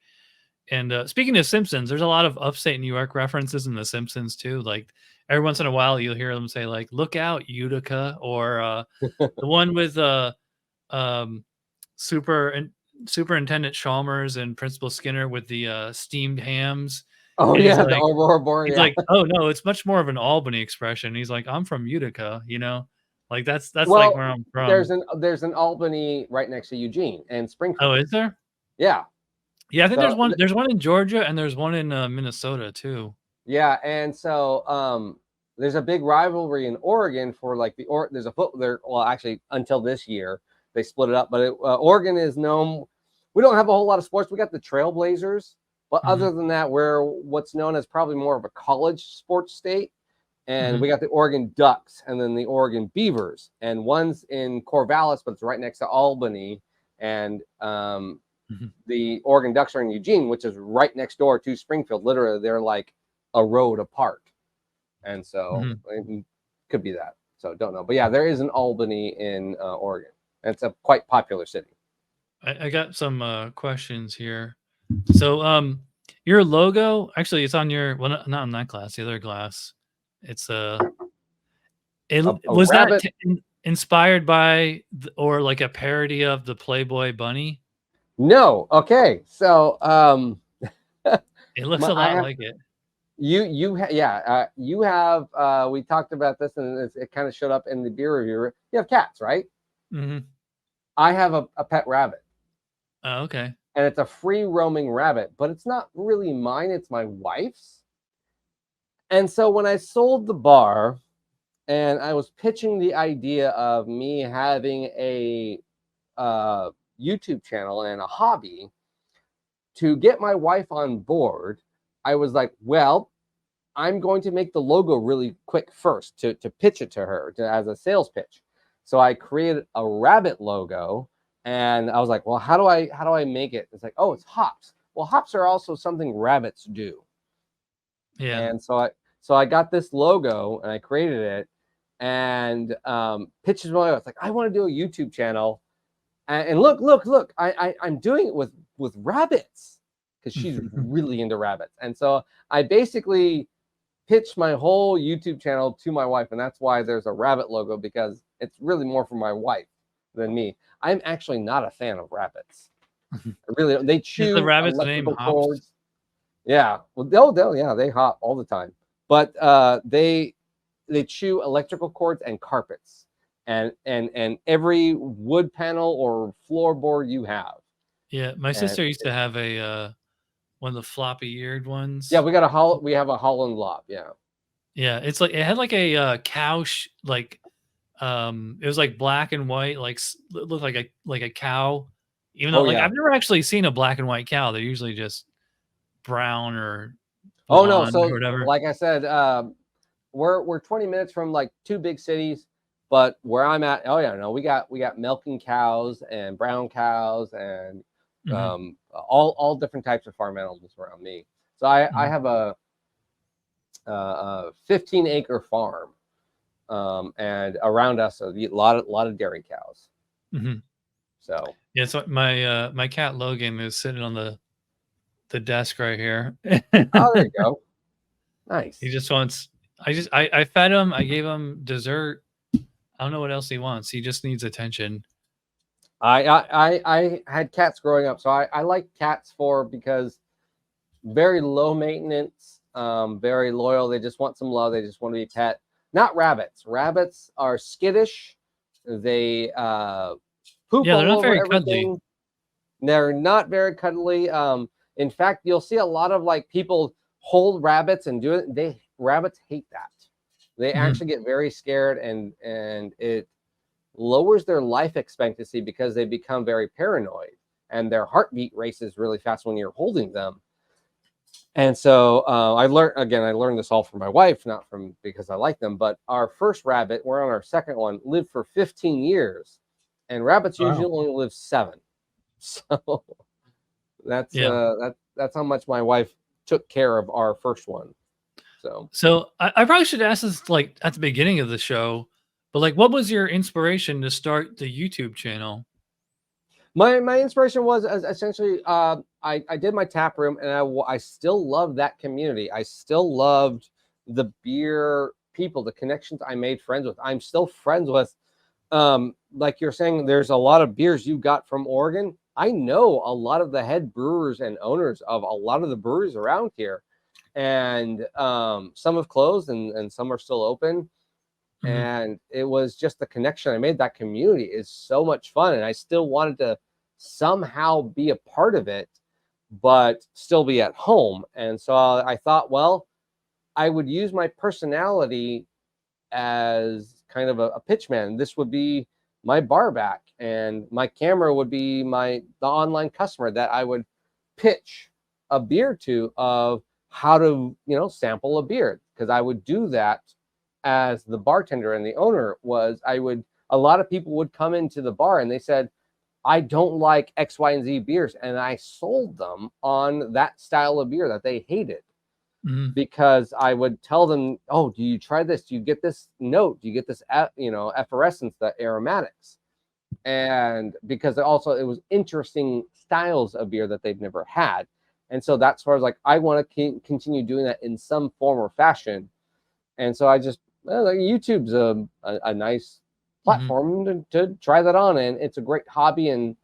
Speaker 1: And speaking of Simpsons, there's a lot of upstate New York references in The Simpsons too. Like every once in a while, you'll hear them say like, "Look out, Utica," or the one with Superintendent Chalmers and Principal Skinner with the steamed hams.
Speaker 2: Oh and yeah, the Aurora Borealis.
Speaker 1: He's like, "Oh no, it's much more of an Albany expression." He's like, "I'm from Utica," you know, like that's well, like where I'm from.
Speaker 2: There's an Albany right next to Eugene and Springfield.
Speaker 1: Oh, is there?
Speaker 2: Yeah.
Speaker 1: Yeah, I think there's one in Georgia and there's one in Minnesota too.
Speaker 2: Yeah, and so there's a big rivalry in Oregon for like there's a foot there. Well, actually, until this year they split it up, but Oregon is known. We don't have a whole lot of sports. We got the Trailblazers, but other than that, we're what's known as probably more of a college sports state. And we got the Oregon Ducks and then the Oregon Beavers, and one's in Corvallis, but it's right next to Albany, and the Oregon Ducks are in Eugene, which is right next door to Springfield. Literally, they're like a road apart. And so it could be that. So don't know. But yeah, there is an Albany in Oregon. It's a quite popular city.
Speaker 1: I got some questions here. So your logo, actually, it's on your, well, not on that glass, the other glass. It's was rabbit. That inspired by or like a parody of the Playboy Bunny?
Speaker 2: No. Okay. So
Speaker 1: it looks a lot like it.
Speaker 2: You have we talked about this and it kind of showed up in the beer review. You have cats, right? I have a pet rabbit.
Speaker 1: Oh, okay.
Speaker 2: And it's a free roaming rabbit, but it's not really mine, it's my wife's. And so when I sold the bar and I was pitching the idea of me having a YouTube channel and a hobby to get my wife on board, I was like, well, I'm going to make the logo really quick first to pitch it to her as a sales pitch. So I created a rabbit logo and I was like, well, how do I make it? It's like, oh, it's hops. Well, hops are also something rabbits do.
Speaker 1: Yeah.
Speaker 2: And so I got this logo and I created it and pitched it. I was like, I want to do a YouTube channel. And look, I'm doing it with rabbits because she's really into rabbits. And so I basically pitched my whole YouTube channel to my wife. And that's why there's a rabbit logo, because it's really more for my wife than me. I'm actually not a fan of rabbits. Really, they chew
Speaker 1: the rabbit's name cords.
Speaker 2: Yeah. Well, they hop all the time. But they chew electrical cords and carpets. And every wood panel or floorboard you have. Yeah,
Speaker 1: my sister used to have a one of the floppy-eared ones.
Speaker 2: Yeah, we have a Holland Lob. Yeah.
Speaker 1: Yeah, it's like it had like a cow it was like black and white, like looked like a cow. Even though I've never actually seen a black and white cow. They're usually just brown or blonde or whatever.
Speaker 2: Like I said, we're 20 minutes from like two big cities. But where I'm at, we got milking cows and brown cows and all different types of farm animals around me. So I have a 15-acre farm, and around us a lot of dairy cows. So
Speaker 1: yeah, so my cat Logan is sitting on the desk right here.
Speaker 2: Oh, there you go. Nice.
Speaker 1: He just wants. I fed him. I gave him dessert. I don't know what else he wants. He just needs attention.
Speaker 2: I had cats growing up, so I like cats because very low maintenance, very loyal. They just want some love. They just want to be pet. Not rabbits. Rabbits are skittish. They poop
Speaker 1: Yeah, they're
Speaker 2: all
Speaker 1: not
Speaker 2: over
Speaker 1: very cuddly.
Speaker 2: everything. They're not very cuddly. In fact, you'll see a lot of like people hold rabbits and do it. Rabbits hate that. They actually get very scared, and it lowers their life expectancy because they become very paranoid and their heartbeat races really fast when you're holding them. And so I learned this all from my wife, not from because I like them, but our first rabbit, we're on our second one, lived for 15 years, and rabbits usually only live 7. So that's how much my wife took care of our first one.
Speaker 1: So I probably should ask this like at the beginning of the show, but like, what was your inspiration to start the YouTube channel?
Speaker 2: My inspiration was essentially I did my tap room, and I still love that community. I still loved the beer people, the connections I made friends with. I'm still friends with, like you're saying, there's a lot of beers you got from Oregon. I know a lot of the head brewers and owners of a lot of the breweries around here, and some have closed and some are still open. And it was just the connection I made. That community is so much fun, and I still wanted to somehow be a part of it, but still be at home. And so I thought, well, I would use my personality as kind of a pitch man. This would be my bar back, and my camera would be the online customer that I would pitch a beer to, of how to sample a beer, because I would do that as the bartender and the owner was. A lot of people would come into the bar and they said, I don't like X, Y, and Z beers. And I sold them on that style of beer that they hated, because I would tell them, oh, do you try this? Do you get this note? Do you get this, effervescence, the aromatics? And because it was interesting styles of beer that they've never had. And so that's where I was like, I want to continue doing that in some form or fashion. And so I just, YouTube's a nice platform to try that on, and it's a great hobby. And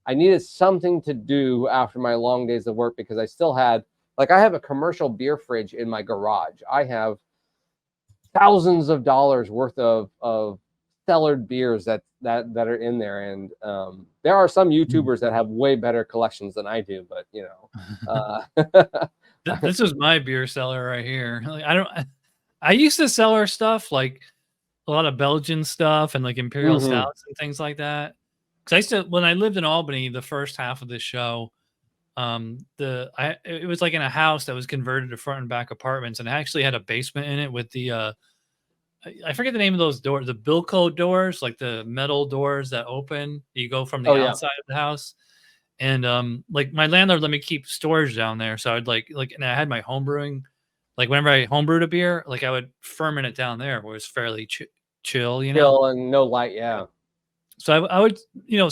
Speaker 2: I needed something to do after my long days of work, because I still had, I have a commercial beer fridge in my garage. I have thousands of dollars worth of cellared beers that are in there. And there are some YouTubers that have way better collections than I do, but
Speaker 1: this is my beer cellar right here. Like, I used to cellar stuff, like a lot of Belgian stuff and like imperial stouts and things like that. Because I used to, when I lived in Albany, the first half of the show, it was like in a house that was converted to front and back apartments, and it actually had a basement in it with the I forget the name of those doors, the Bilco doors, like the metal doors that open. You go from the outside of the house. And like my landlord let me keep storage down there, so I'd like and I had my home brewing. Like whenever I homebrewed a beer, like I would ferment it down there, where it was fairly chill,
Speaker 2: chill and no light. Yeah.
Speaker 1: So I would,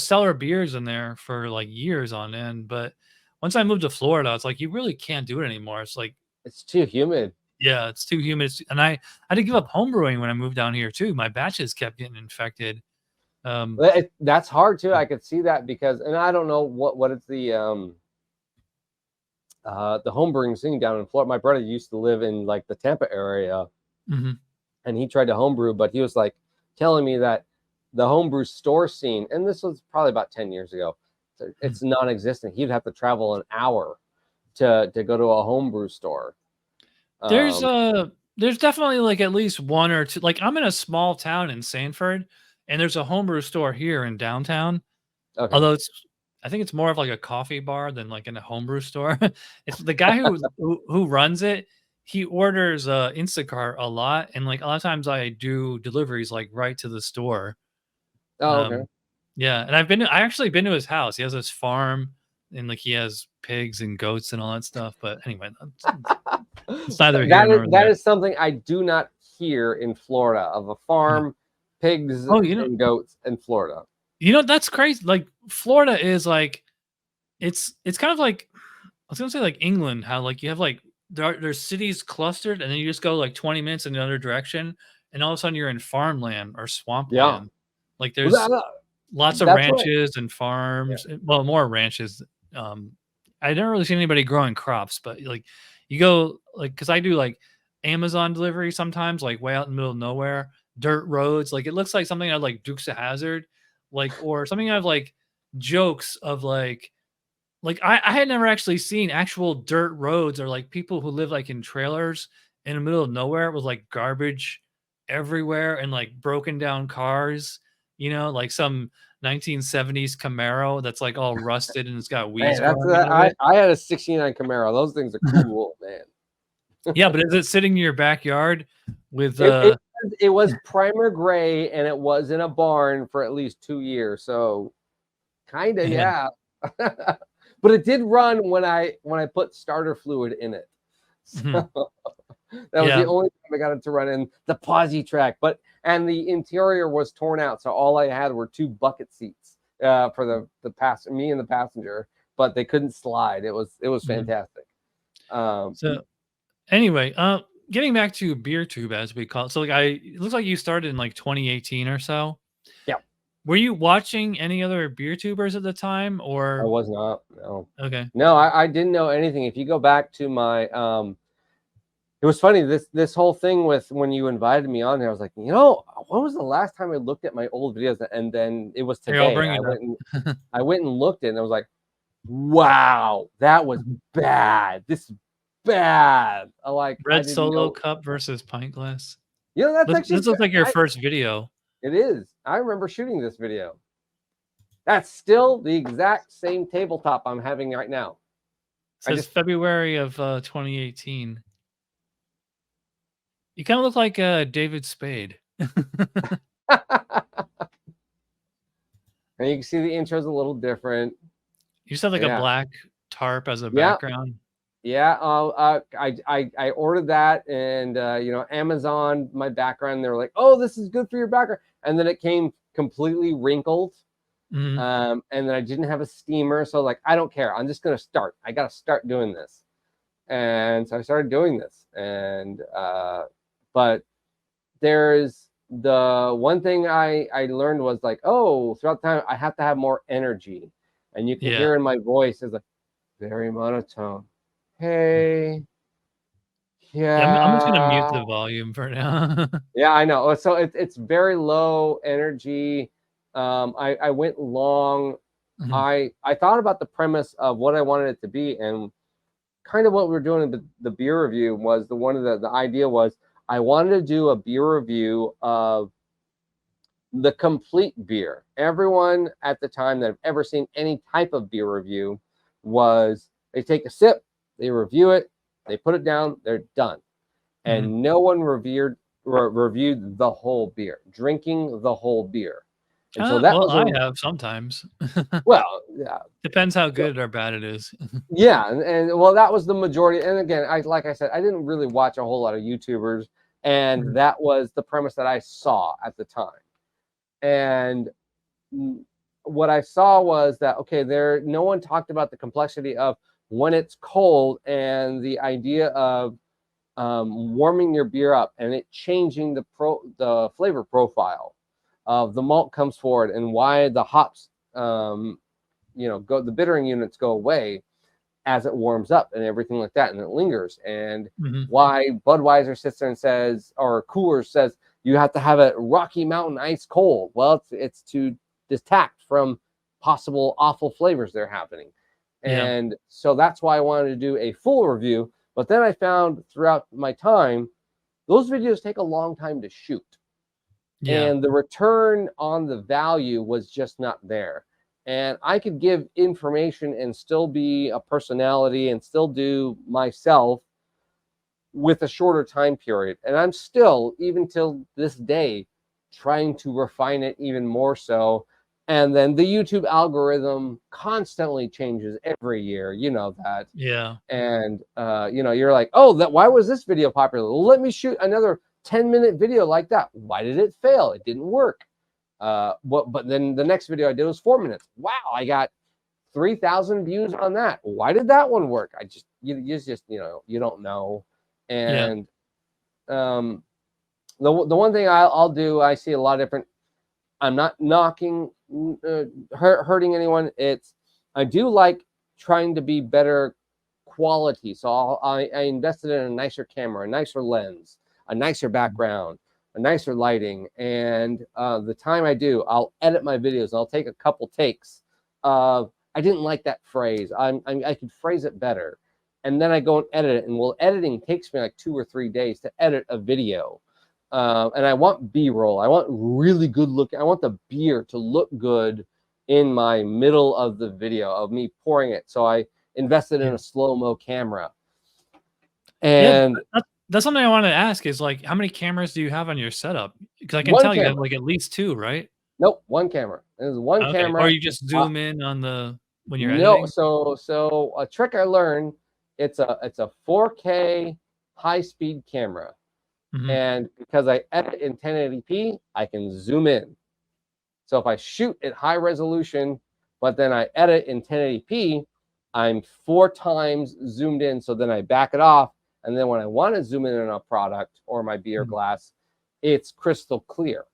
Speaker 1: cellar beers in there for like years on end. But once I moved to Florida, it's like, you really can't do it anymore. It's like,
Speaker 2: it's too humid.
Speaker 1: Yeah, it's too humid. And I had to give up homebrewing when I moved down here too. My batches kept getting infected.
Speaker 2: That's hard too. I could see that, because, and I don't know what it's the homebrewing scene down in Florida. My brother used to live in like the Tampa area, and he tried to homebrew, but he was like telling me that the homebrew store scene, and this was probably about 10 years ago, it's non-existent. He'd have to travel an hour to go to a homebrew store.
Speaker 1: There's definitely like at least one or two. Like I'm in a small town in Sanford, and there's a homebrew store here in downtown. Okay. Although I think it's more of like a coffee bar than like in a homebrew store. It's the guy who runs it. He orders Instacart a lot, and like a lot of times I do deliveries like right to the store.
Speaker 2: Oh, okay.
Speaker 1: Yeah, and I actually been to his house. He has this farm, and like he has pigs and goats and all that stuff. But anyway, it's neither here nor there.
Speaker 2: That is something I do not hear in Florida, of a farm, pigs and goats in Florida.
Speaker 1: That's crazy. Like Florida is like, it's kind of like, I was gonna say like England, how like you have like there's cities clustered, and then you just go like 20 minutes in the other direction, and all of a sudden you're in farmland or swampland. Like there's lots of ranches and farms. Yeah. Well, more ranches. I never really seen anybody growing crops, but like you go like, because I do like Amazon delivery sometimes, like way out in the middle of nowhere, dirt roads. Like it looks like something out of like Dukes of Hazzard. like, or something of like jokes of like I had never actually seen actual dirt roads or like people who live like in trailers in the middle of nowhere with like garbage everywhere and like broken down cars, you know, like some 1970s Camaro that's like all rusted and it's got weeds
Speaker 2: Man,
Speaker 1: growing out of it.
Speaker 2: I had a '69 Camaro. Those things are cool, man.
Speaker 1: Yeah, but is it sitting in your backyard with
Speaker 2: It was primer gray and it was in a barn for at least 2 years. So kind of, yeah. But it did run when I put starter fluid in it. So that was the only time I got it to run in the posi track. And the interior was torn out, so all I had were 2 bucket seats for me and the passenger, but they couldn't slide. It was fantastic.
Speaker 1: So anyway, getting back to BeerTube as we call it. So like it looks like you started in like 2018 or so.
Speaker 2: Yeah.
Speaker 1: Were you watching any other BeerTubers at the time, or?
Speaker 2: I was not. No.
Speaker 1: Okay.
Speaker 2: No, I didn't know anything. If you go back to my it was funny, this whole thing with when you invited me on there, I was like, when was the last time I looked at my old videos? And then it was today. I went and looked at it and I was like, wow, that was bad. This is bad. I like
Speaker 1: Red Solo Cup versus Pint Glass.
Speaker 2: That's actually
Speaker 1: this looks like your first video.
Speaker 2: It is. I remember shooting this video. That's still the exact same tabletop I'm having right now.
Speaker 1: It says February of 2018. You kind of look like David Spade.
Speaker 2: And you can see the intro's a little different.
Speaker 1: You just have like a black tarp as a background.
Speaker 2: Yeah, I ordered that, and Amazon, my background, they were like, "Oh, this is good for your background," and then it came completely wrinkled, and then I didn't have a steamer, so like, I don't care, I'm just gonna start. I gotta start doing this, and so I started doing this, and but there's the one thing I learned was like, oh, throughout the time I have to have more energy, and you can hear in my voice is like very monotone. Hey,
Speaker 1: I'm just gonna mute the volume for now.
Speaker 2: Yeah, I know. So it's very low energy. I went long. I thought about the premise of what I wanted it to be, and kind of what we were doing in the beer review was the idea was I wanted to do a beer review of the complete beer. Everyone at the time that I've ever seen any type of beer review was they take a sip, they review it, they put it down, they're done. And no one reviewed the whole beer, drinking the whole beer. And so that
Speaker 1: I have sometimes.
Speaker 2: Well, yeah.
Speaker 1: Depends how good or bad it is.
Speaker 2: Yeah, and well, that was the majority. And again, like I said, I didn't really watch a whole lot of YouTubers, and that was the premise that I saw at the time. And what I saw was that, okay, no one talked about the complexity of when it's cold and the idea of warming your beer up and it changing the flavor profile of the malt comes forward, and why the hops the bittering units go away as it warms up and everything like that, and it lingers, and why Budweiser sits there and says, or Coors says, you have to have it Rocky Mountain ice cold. Well, it's to detach from possible awful flavors that are happening. And so that's why I wanted to do a full review. But then I found throughout my time, those videos take a long time to shoot. And the return on the value was just not there. And I could give information and still be a personality and still do myself with a shorter time period. And I'm still, even till this day, trying to refine it even more so. And then the YouTube algorithm constantly changes every year. You know that.
Speaker 1: Yeah.
Speaker 2: And, you're like, oh, why was this video popular? Well, let me shoot another 10-minute video like that. Why did it fail? It didn't work. But then the next video I did was 4 minutes. Wow, I got 3,000 views on that. Why did that one work? You don't know. And the one thing I'll do, I see a lot of different. I'm not knocking, hurting anyone. I do like trying to be better quality. So I invested in a nicer camera, a nicer lens, a nicer background. a nicer lighting. And the time I do, I'll edit my videos and I'll take a couple takes of, I didn't like that phrase. I could phrase it better. And then I go and edit it. And well, editing takes me like 2 or 3 days to edit a video. And I want B-roll. I want really good looking. I want the beer to look good in my middle of the video of me pouring it. So I invested in a slow-mo camera. And
Speaker 1: that's something I wanted to ask is like, how many cameras do you have on your setup? Because I can tell you have like at least 2, right?
Speaker 2: Nope, one camera. There's one camera.
Speaker 1: Or you just zoom in on the when you're
Speaker 2: editing?
Speaker 1: No,
Speaker 2: so a trick I learned, it's a 4K high-speed camera. And because I edit in 1080p, I can zoom in. So if I shoot at high resolution, but then I edit in 1080p, I'm 4 times zoomed in. So then I back it off. And then when I want to zoom in on a product or my beer glass, it's crystal clear.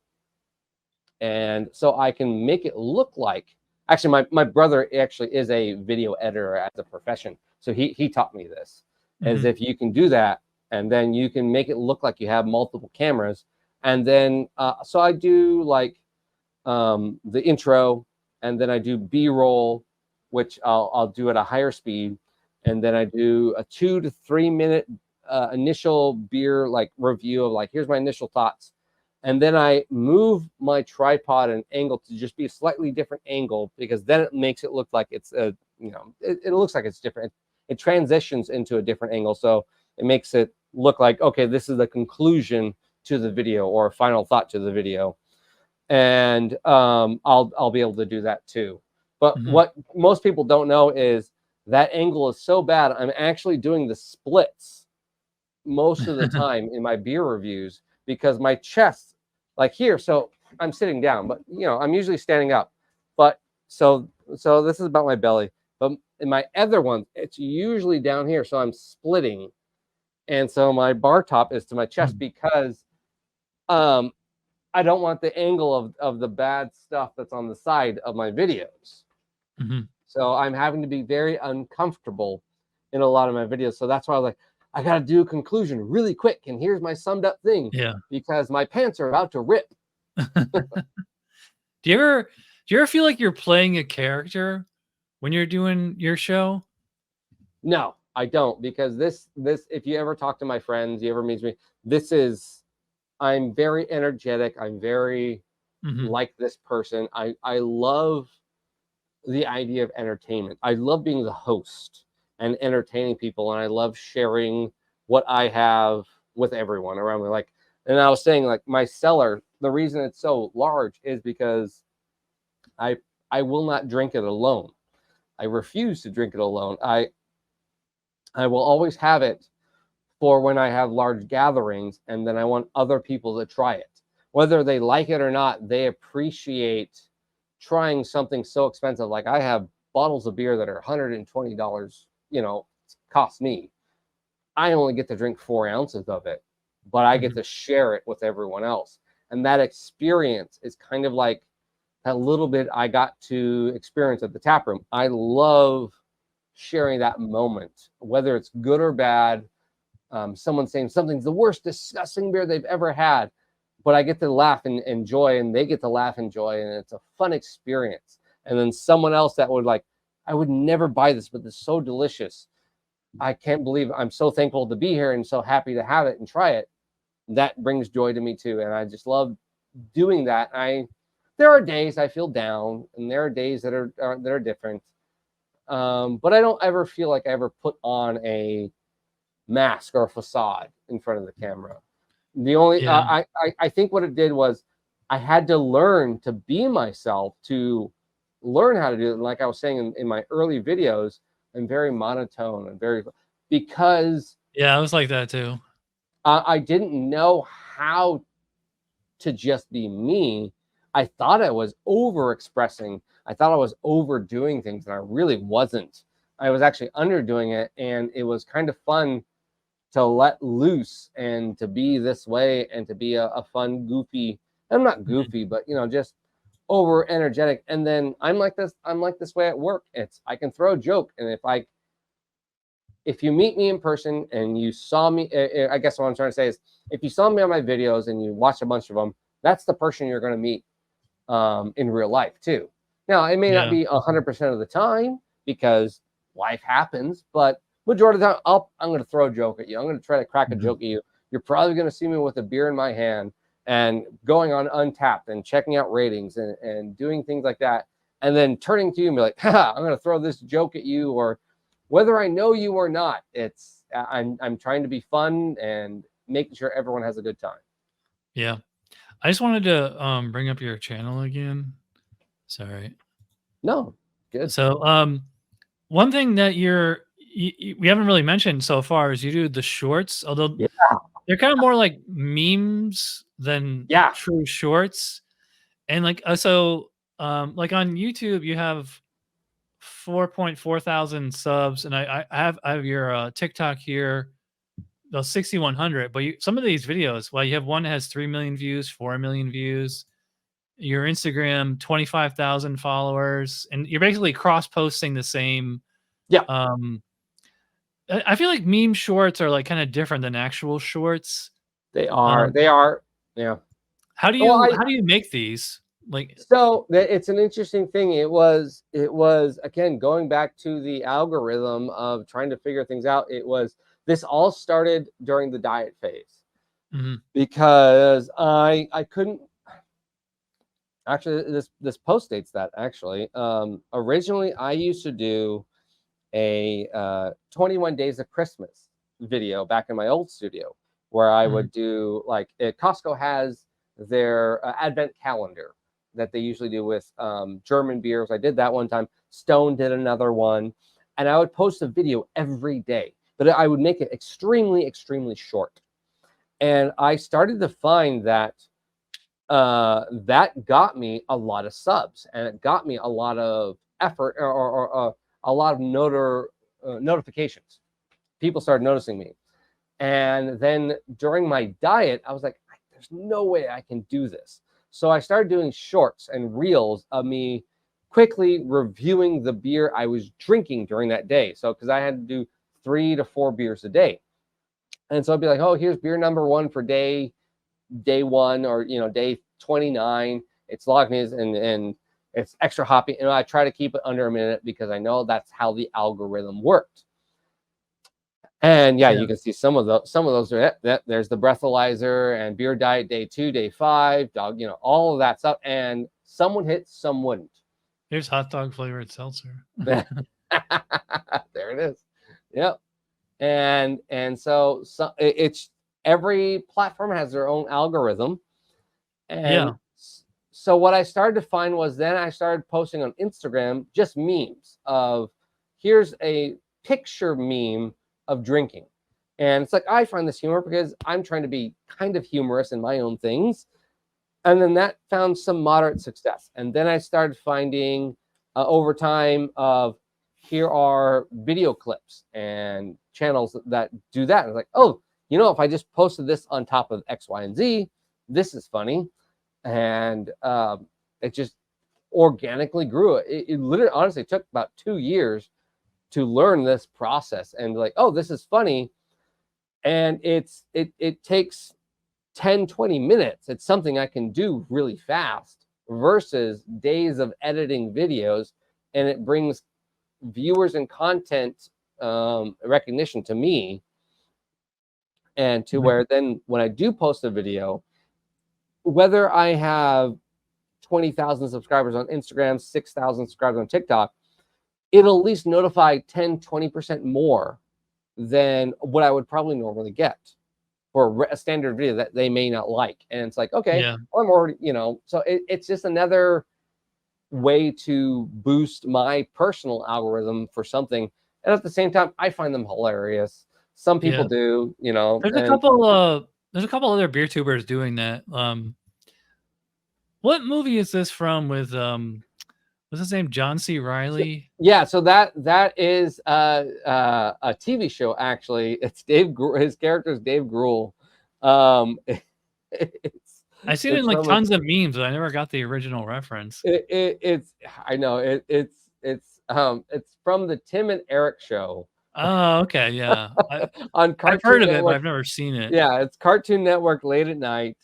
Speaker 2: And so I can make it look like, actually, my brother actually is a video editor as a profession. So he taught me this, as if you can do that, and then you can make it look like you have multiple cameras. And then, so I do like the intro, and then I do B-roll, which I'll do at a higher speed. And then I do a 2 to 3 minute initial beer like review of like, here's my initial thoughts. And then I move my tripod and angle to just be a slightly different angle, because then it makes it look like it's a, you know, it looks like it's different. It transitions into a different angle. So it makes it look like, okay, this is the conclusion to the video or a final thought to the video. And I'll be able to do that too. But what most people don't know is that angle is so bad. I'm actually doing the splits most of the time in my beer reviews, because my chest, like here, so I'm sitting down, but you know, I'm usually standing up. But so this is about my belly. But in my other ones, it's usually down here. So I'm splitting. And so my bar top is to my chest, because I don't want the angle of the bad stuff that's on the side of my videos. So I'm having to be very uncomfortable in a lot of my videos. So that's why I was like, I got to do a conclusion really quick. And here's my summed up thing.
Speaker 1: Yeah.
Speaker 2: Because my pants are about to rip.
Speaker 1: Do you ever feel like you're playing a character when you're doing your show?
Speaker 2: No, I don't. Because this, if you ever talk to my friends, you ever meet me, I'm very energetic. I'm very like this person. I love the idea of entertainment. I love being the host and entertaining people, and I love sharing what I have with everyone around me. Like, and I was saying, like, my cellar, the reason it's so large is because I will not drink it alone. I refuse to drink it alone. I will always have it for when I have large gatherings, and then I want other people to try it. Whether they like it or not, they appreciate trying something so expensive. Like, I have bottles of beer that are $120, you know, cost me. I only get to drink 4 ounces of it, but I get to share it with everyone else. And that experience is kind of like that little bit I got to experience at the tap room. I love sharing that moment, whether it's good or bad. Someone saying something's the worst disgusting beer they've ever had, but I get to laugh and enjoy, and they get to laugh and enjoy, and it's a fun experience. And then someone else that would like, I would never buy this, but it's so delicious. I can't believe, I'm so thankful to be here and so happy to have it and try it. That brings joy to me too. And I just love doing that. There are days I feel down, and there are days that are different. But I don't ever feel like I ever put on a mask or a facade in front of the camera. The only, I think what it did was I had to learn to be myself, to learn how to do it. And like I was saying in my early videos, I'm very monotone and because
Speaker 1: I was like that too.
Speaker 2: I didn't know how to just be me. I thought I was over expressing. I thought I was overdoing things, and I really wasn't. I was actually underdoing it, and it was kind of fun to let loose and to be this way and to be a fun, goofy. I'm not goofy, but you know, just over energetic. And then I'm like this way at work. I can throw a joke, and if you meet me in person and you saw me, I guess what I'm trying to say is, if you saw me on my videos and you watched a bunch of them, that's the person you're going to meet in real life too. Now, it may not be 100% of the time because life happens, but majority of the time, I'm going to throw a joke at you. I'm going to try to crack a joke at you. You're probably going to see me with a beer in my hand and going on Untapped and checking out ratings and doing things like that, and then turning to you and be like, ha, I'm going to throw this joke at you, or whether I know you or not, I'm trying to be fun and making sure everyone has a good time.
Speaker 1: Yeah. I just wanted to bring up your channel again. Sorry.
Speaker 2: No, good.
Speaker 1: So one thing that we haven't really mentioned so far is you do the shorts, although they're kind of more like memes than true shorts. And like like on YouTube you have 4.4 thousand subs, and I have your TikTok here, 6,100. But some of these videos, well, you have one that has 3 million views, 4 million views. Your Instagram, 25,000 followers, and you're basically cross-posting the same.
Speaker 2: Yeah.
Speaker 1: I feel like meme shorts are like kind of different than actual shorts.
Speaker 2: They are. Yeah.
Speaker 1: How do you make these? Like,
Speaker 2: so it's an interesting thing. It was again going back to the algorithm of trying to figure things out. This all started during the diet phase because I couldn't actually, this post states that actually originally I used to do a 21 Days of Christmas video back in my old studio, where I would do, like, Costco has their Advent calendar that they usually do with German beers. I did that one time. Stone did another one, and I would post a video every day, but I would make it extremely, extremely short. And I started to find that that got me a lot of subs, and it got me a lot of effort or a lot of notifications. People started noticing me. And then during my diet, I was like, there's no way I can do this. So I started doing shorts and reels of me quickly reviewing the beer I was drinking during that day. So, because I had to do 3 to 4 beers a day. And so I'd be like, oh, here's beer number 1 for day 1, or, day 29. It's Lagunitas and it's extra hoppy. And I try to keep it under a minute because I know that's how the algorithm worked. And you can see some of those. There's the breathalyzer and beer diet day 2, day 5, dog, all of that stuff. And some would hit, some wouldn't.
Speaker 1: Here's hot dog flavored seltzer.
Speaker 2: There it is. Yep. And so it's every platform has their own algorithm. And so what I started to find was, then I started posting on Instagram just memes of, here's a picture meme of drinking. And it's like, I find this humor because I'm trying to be kind of humorous in my own things. And then that found some moderate success. And then I started finding over time of, here are video clips and channels that do that. And it's like, oh, if I just posted this on top of X, Y, and Z, this is funny. And it just organically grew. It literally, honestly, took about 2 years to learn this process and like, oh, this is funny. And it takes 10, 20 minutes. It's something I can do really fast versus days of editing videos. And it brings viewers and content recognition to me. And to where then when I do post a video, whether I have 20,000 subscribers on Instagram, 6,000 subscribers on TikTok, it'll at least notify 10, 20% more than what I would probably normally get for a standard video that they may not like. And it's like, okay, well, I'm already, so it's just another way to boost my personal algorithm for something. And at the same time, I find them hilarious. Some people do,
Speaker 1: There's a couple other beer tubers doing that. What movie is this from with what's his name? John C. Reilly?
Speaker 2: So that is a TV show, actually. It's his character is Dave Grohl.
Speaker 1: I seen it in like tons of memes, but I never got the original reference.
Speaker 2: It's from the Tim and Eric show.
Speaker 1: Oh, okay, yeah.
Speaker 2: On
Speaker 1: I've
Speaker 2: Cartoon
Speaker 1: heard of it, but
Speaker 2: Network.
Speaker 1: I've never seen it.
Speaker 2: Yeah, it's Cartoon Network late at night.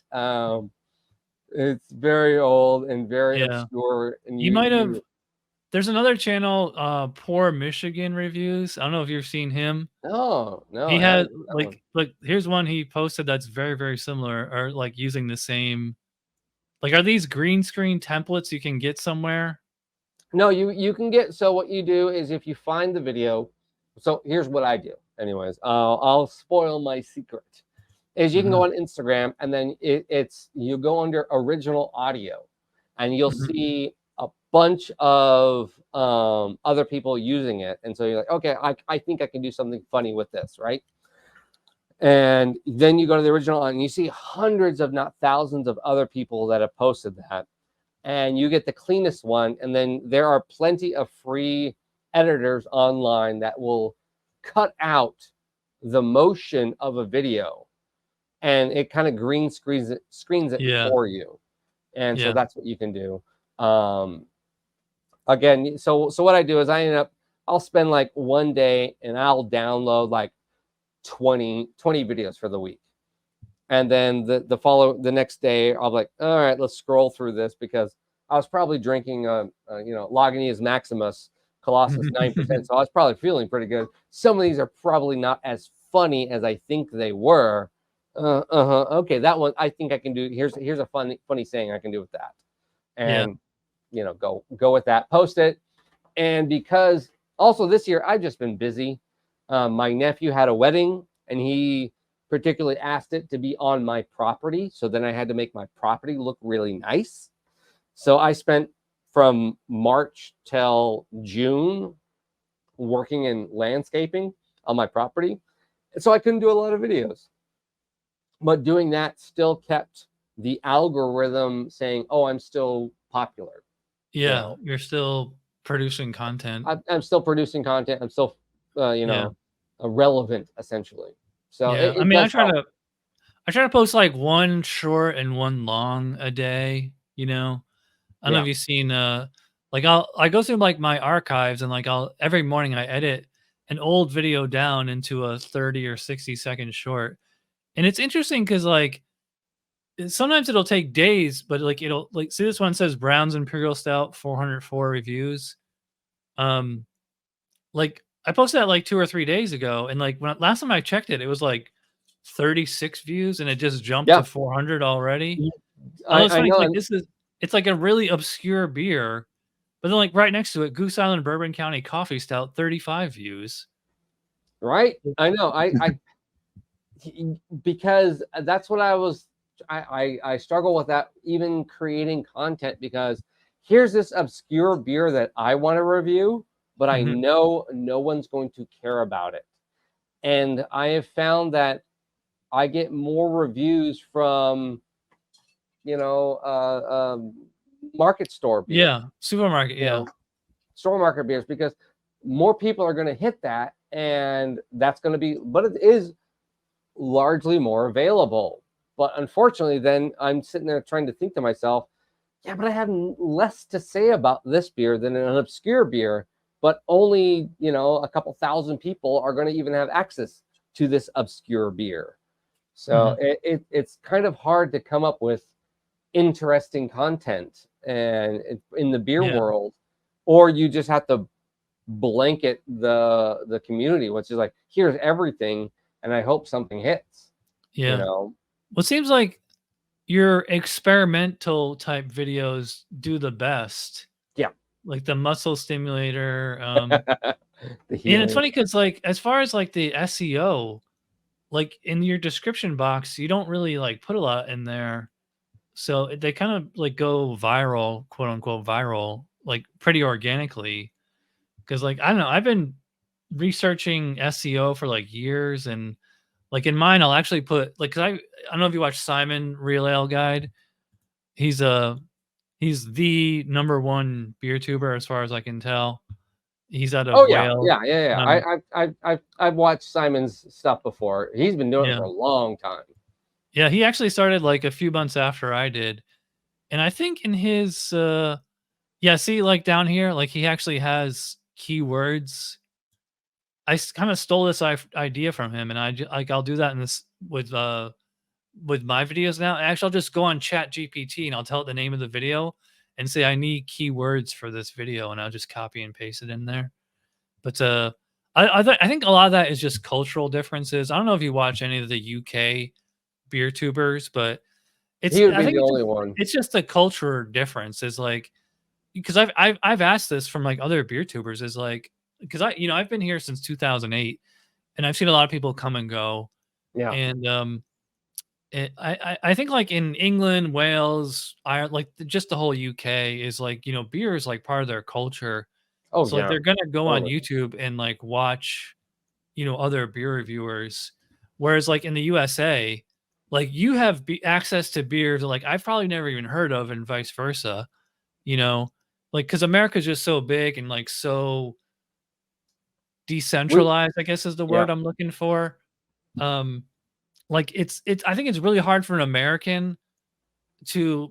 Speaker 2: It's very old and very
Speaker 1: Yeah.
Speaker 2: obscure, and
Speaker 1: You might have
Speaker 2: you
Speaker 1: there's another channel, Poor Michigan Reviews. I don't know if you've seen him.
Speaker 2: no,
Speaker 1: He
Speaker 2: I haven't
Speaker 1: had
Speaker 2: seen that one.
Speaker 1: like here's one he posted that's very, very similar or like using the same like, are these green screen templates you can get somewhere?
Speaker 2: No, you can get, so what you do is if you find the video, so here's what I do. Anyways, I'll spoil my secret. Is you can go
Speaker 1: Mhm,
Speaker 2: on Instagram and then it's you go under original audio, and you'll
Speaker 1: mhm.
Speaker 2: see a bunch of other people using it, and so you're like, okay, I think I can do something funny with this, right? And then you go to the original and you see hundreds of not thousands of other people that have posted that, and you get the cleanest one. And then there are plenty of free editors online that will cut out the motion of a video, and it kind of green screens it
Speaker 1: Yeah,
Speaker 2: for you. And so
Speaker 1: yeah.
Speaker 2: that's what you can do. Again, so what I do is I'll spend like one day and I'll download like 20 videos for the week. And then the next day I'll be like, all right, let's scroll through this, because I was probably drinking Lagunitas Maximus Colossus 9%, so I was probably feeling pretty good. Some of these are probably not as funny as I think they were. Okay, that one I think I can do. Here's a funny saying I can do with that,
Speaker 1: Yeah.
Speaker 2: and go with that. Post it. And because also this year I've just been busy. My nephew had a wedding, and he particularly asked it to be on my property. So then I had to make my property look really nice. So I spent from March till June working in landscaping on my property. And so I couldn't do a lot of videos. But doing that still kept the algorithm saying, oh, I'm still popular.
Speaker 1: Yeah, you're still producing content.
Speaker 2: I'm still producing content. I'm still,
Speaker 1: Yeah.
Speaker 2: relevant, essentially. So
Speaker 1: Yeah, I
Speaker 2: it
Speaker 1: mean,
Speaker 2: does help.
Speaker 1: I try to post, like, 1 short and 1 long a day, you know? I don't know
Speaker 2: Yeah.
Speaker 1: if you've seen, like, I go through, like, my archives and, like, I'll every morning I edit an old video down into a 30 or 60-second short, and it's interesting because like, sometimes it'll take days, but, like, it'll like, see this one says Brown's Imperial Stout, 404 reviews. Um, like, I posted that, like, 2 or 3 days ago, and, like, when last time I checked it, it was, like, 36 views, and it just jumped to
Speaker 2: Yeah.
Speaker 1: 400 already.
Speaker 2: Mm,
Speaker 1: Oh, it's
Speaker 2: I
Speaker 1: funny, it's
Speaker 2: know.
Speaker 1: like,
Speaker 2: And
Speaker 1: it's like a really obscure beer, but then, like, right next to it, Goose Island Bourbon County Coffee Stout, 35 views.
Speaker 2: right. I know. Because that's what I struggle with that, even creating content, because here's this obscure beer that I want to review, but I
Speaker 1: Mhm.
Speaker 2: know no one's going to care about it. And I have found that I get more reviews from, you know, market store beer,
Speaker 1: Yeah, supermarket,
Speaker 2: you
Speaker 1: yeah.
Speaker 2: know, store market beers, because more people are going to hit that, and that's going to be, but it is largely more available. But unfortunately, then I'm sitting there trying to think to myself, yeah, but I have less to say about this beer than an obscure beer, but only, a couple thousand people are going to even have access to this obscure beer. So
Speaker 1: Mhm.
Speaker 2: it's kind of hard to come up with interesting content and in the beer
Speaker 1: Yeah,
Speaker 2: world, or you just have to blanket the community, which is like, here's everything, and I hope something hits. You
Speaker 1: yeah.
Speaker 2: know,
Speaker 1: Well, it seems like your experimental type videos do the best,
Speaker 2: yeah.
Speaker 1: like the muscle stimulator,
Speaker 2: The
Speaker 1: and it's
Speaker 2: healing.
Speaker 1: funny because like, as far as, like, the SEO, like, in your description box, you don't really, like, put a lot in there, so they kind of, like, go viral, quote, unquote, "viral," like, pretty organically. Because like, I don't know, I've been researching SEO for, like, years, and, like, in mine, I'll actually put like, 'cause I don't know if you watch Simon Real Ale Guide. He's, he's the number 1 beer tuber as far as I can tell. He's out of
Speaker 2: Oh yeah,
Speaker 1: Wales.
Speaker 2: yeah, yeah, yeah.
Speaker 1: Um,
Speaker 2: I've watched Simon's stuff before. He's been doing it
Speaker 1: yeah.
Speaker 2: for a long time.
Speaker 1: Yeah, he actually started, like, a few months after I did, and I think in his, yeah, see, like, down here, like, he actually has keywords, I kind of stole this idea from him, and I'll do that in this with my videos now. Actually, I'll just go on ChatGPT and I'll tell it the name of the video and say I need keywords for this video, and I'll just copy and paste it in there. But I think a lot of that is just cultural differences. I don't know if you watch any of the UK beer tubers, but
Speaker 2: he would
Speaker 1: I
Speaker 2: be
Speaker 1: think
Speaker 2: the only one.
Speaker 1: It's just a culture difference. Is like, because I've asked this from like other beer tubers, is like, because I've been here since 2008, and I've seen a lot of people come and go.
Speaker 2: Yeah.
Speaker 1: And I think like in England, Wales, Ireland, like just the whole UK is like, beer is like part of their culture.
Speaker 2: Oh
Speaker 1: So
Speaker 2: yeah.
Speaker 1: like they're gonna go on
Speaker 2: Totally.
Speaker 1: YouTube and like watch, other beer reviewers. Whereas like in the USA, like you have access to beers that like I've probably never even heard of, and vice versa. Like because America's just so big and like so decentralized, I guess is the
Speaker 2: Yeah.
Speaker 1: word I'm looking for. Like it's I think it's really hard for an American to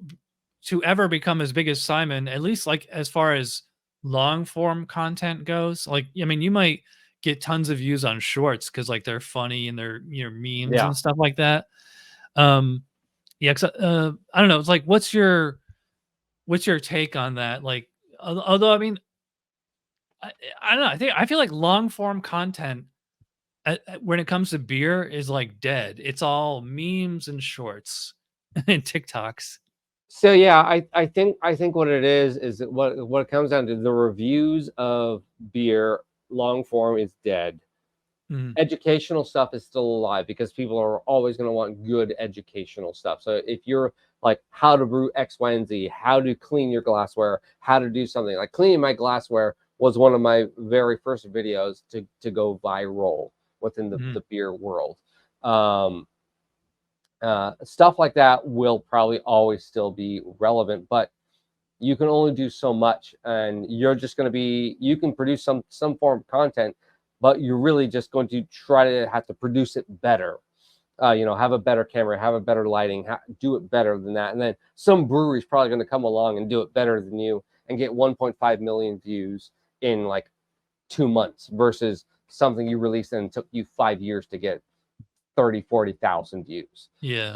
Speaker 1: ever become as big as Simon, at least like as far as long form content goes. Like, I mean, you might get tons of views on shorts because like they're funny and they're memes
Speaker 2: Yeah.
Speaker 1: and stuff like that. Yeah, I don't know. It's like, what's your take on that? Like, although I mean, I don't know. I feel like long form content when it comes to beer is like dead. It's all memes and shorts and TikToks.
Speaker 2: So yeah, I think what it is that what it comes down to, the reviews of beer long form is dead. Educational stuff is still alive because people are always going to want good educational stuff. So if you're like how to brew X, Y, and Z, how to clean your glassware, how to do something like cleaning my glassware was one of my very first videos to go viral within the beer world. Stuff like that will probably always still be relevant, but you can only do so much, and you're just going to be, you can produce some form of content, but you're really just going to try to have to produce it better. Have a better camera, have a better lighting, do it better than that. And then some brewery's probably going to come along and do it better than you and get 1.5 million views in like 2 months versus something you released and it took you 5 years to get 30,000-40,000 views.
Speaker 1: Yeah.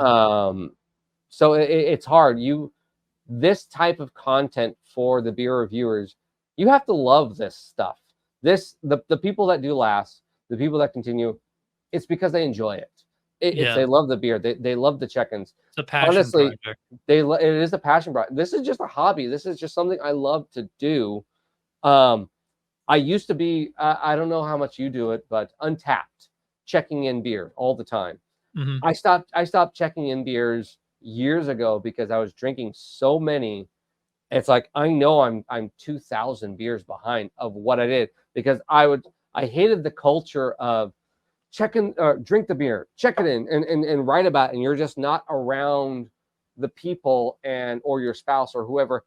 Speaker 2: So it's hard. This type of content for the beer reviewers, you have to love this stuff. The people that do last, the people that continue, it's because they enjoy it. It's they love the beer. They love the check-ins.
Speaker 1: It's a passion
Speaker 2: Honestly,
Speaker 1: project.
Speaker 2: it is a passion project. This is just a hobby. This is just something I love to do. I used to be, I don't know how much you do it, but Untapped, checking in beer all the time. I stopped checking in beers years ago because I was drinking so many. It's like I know I'm 2,000 beers behind of what I did because I hated the culture of drink the beer, check it in, and write about it, and you're just not around the people or your spouse or whoever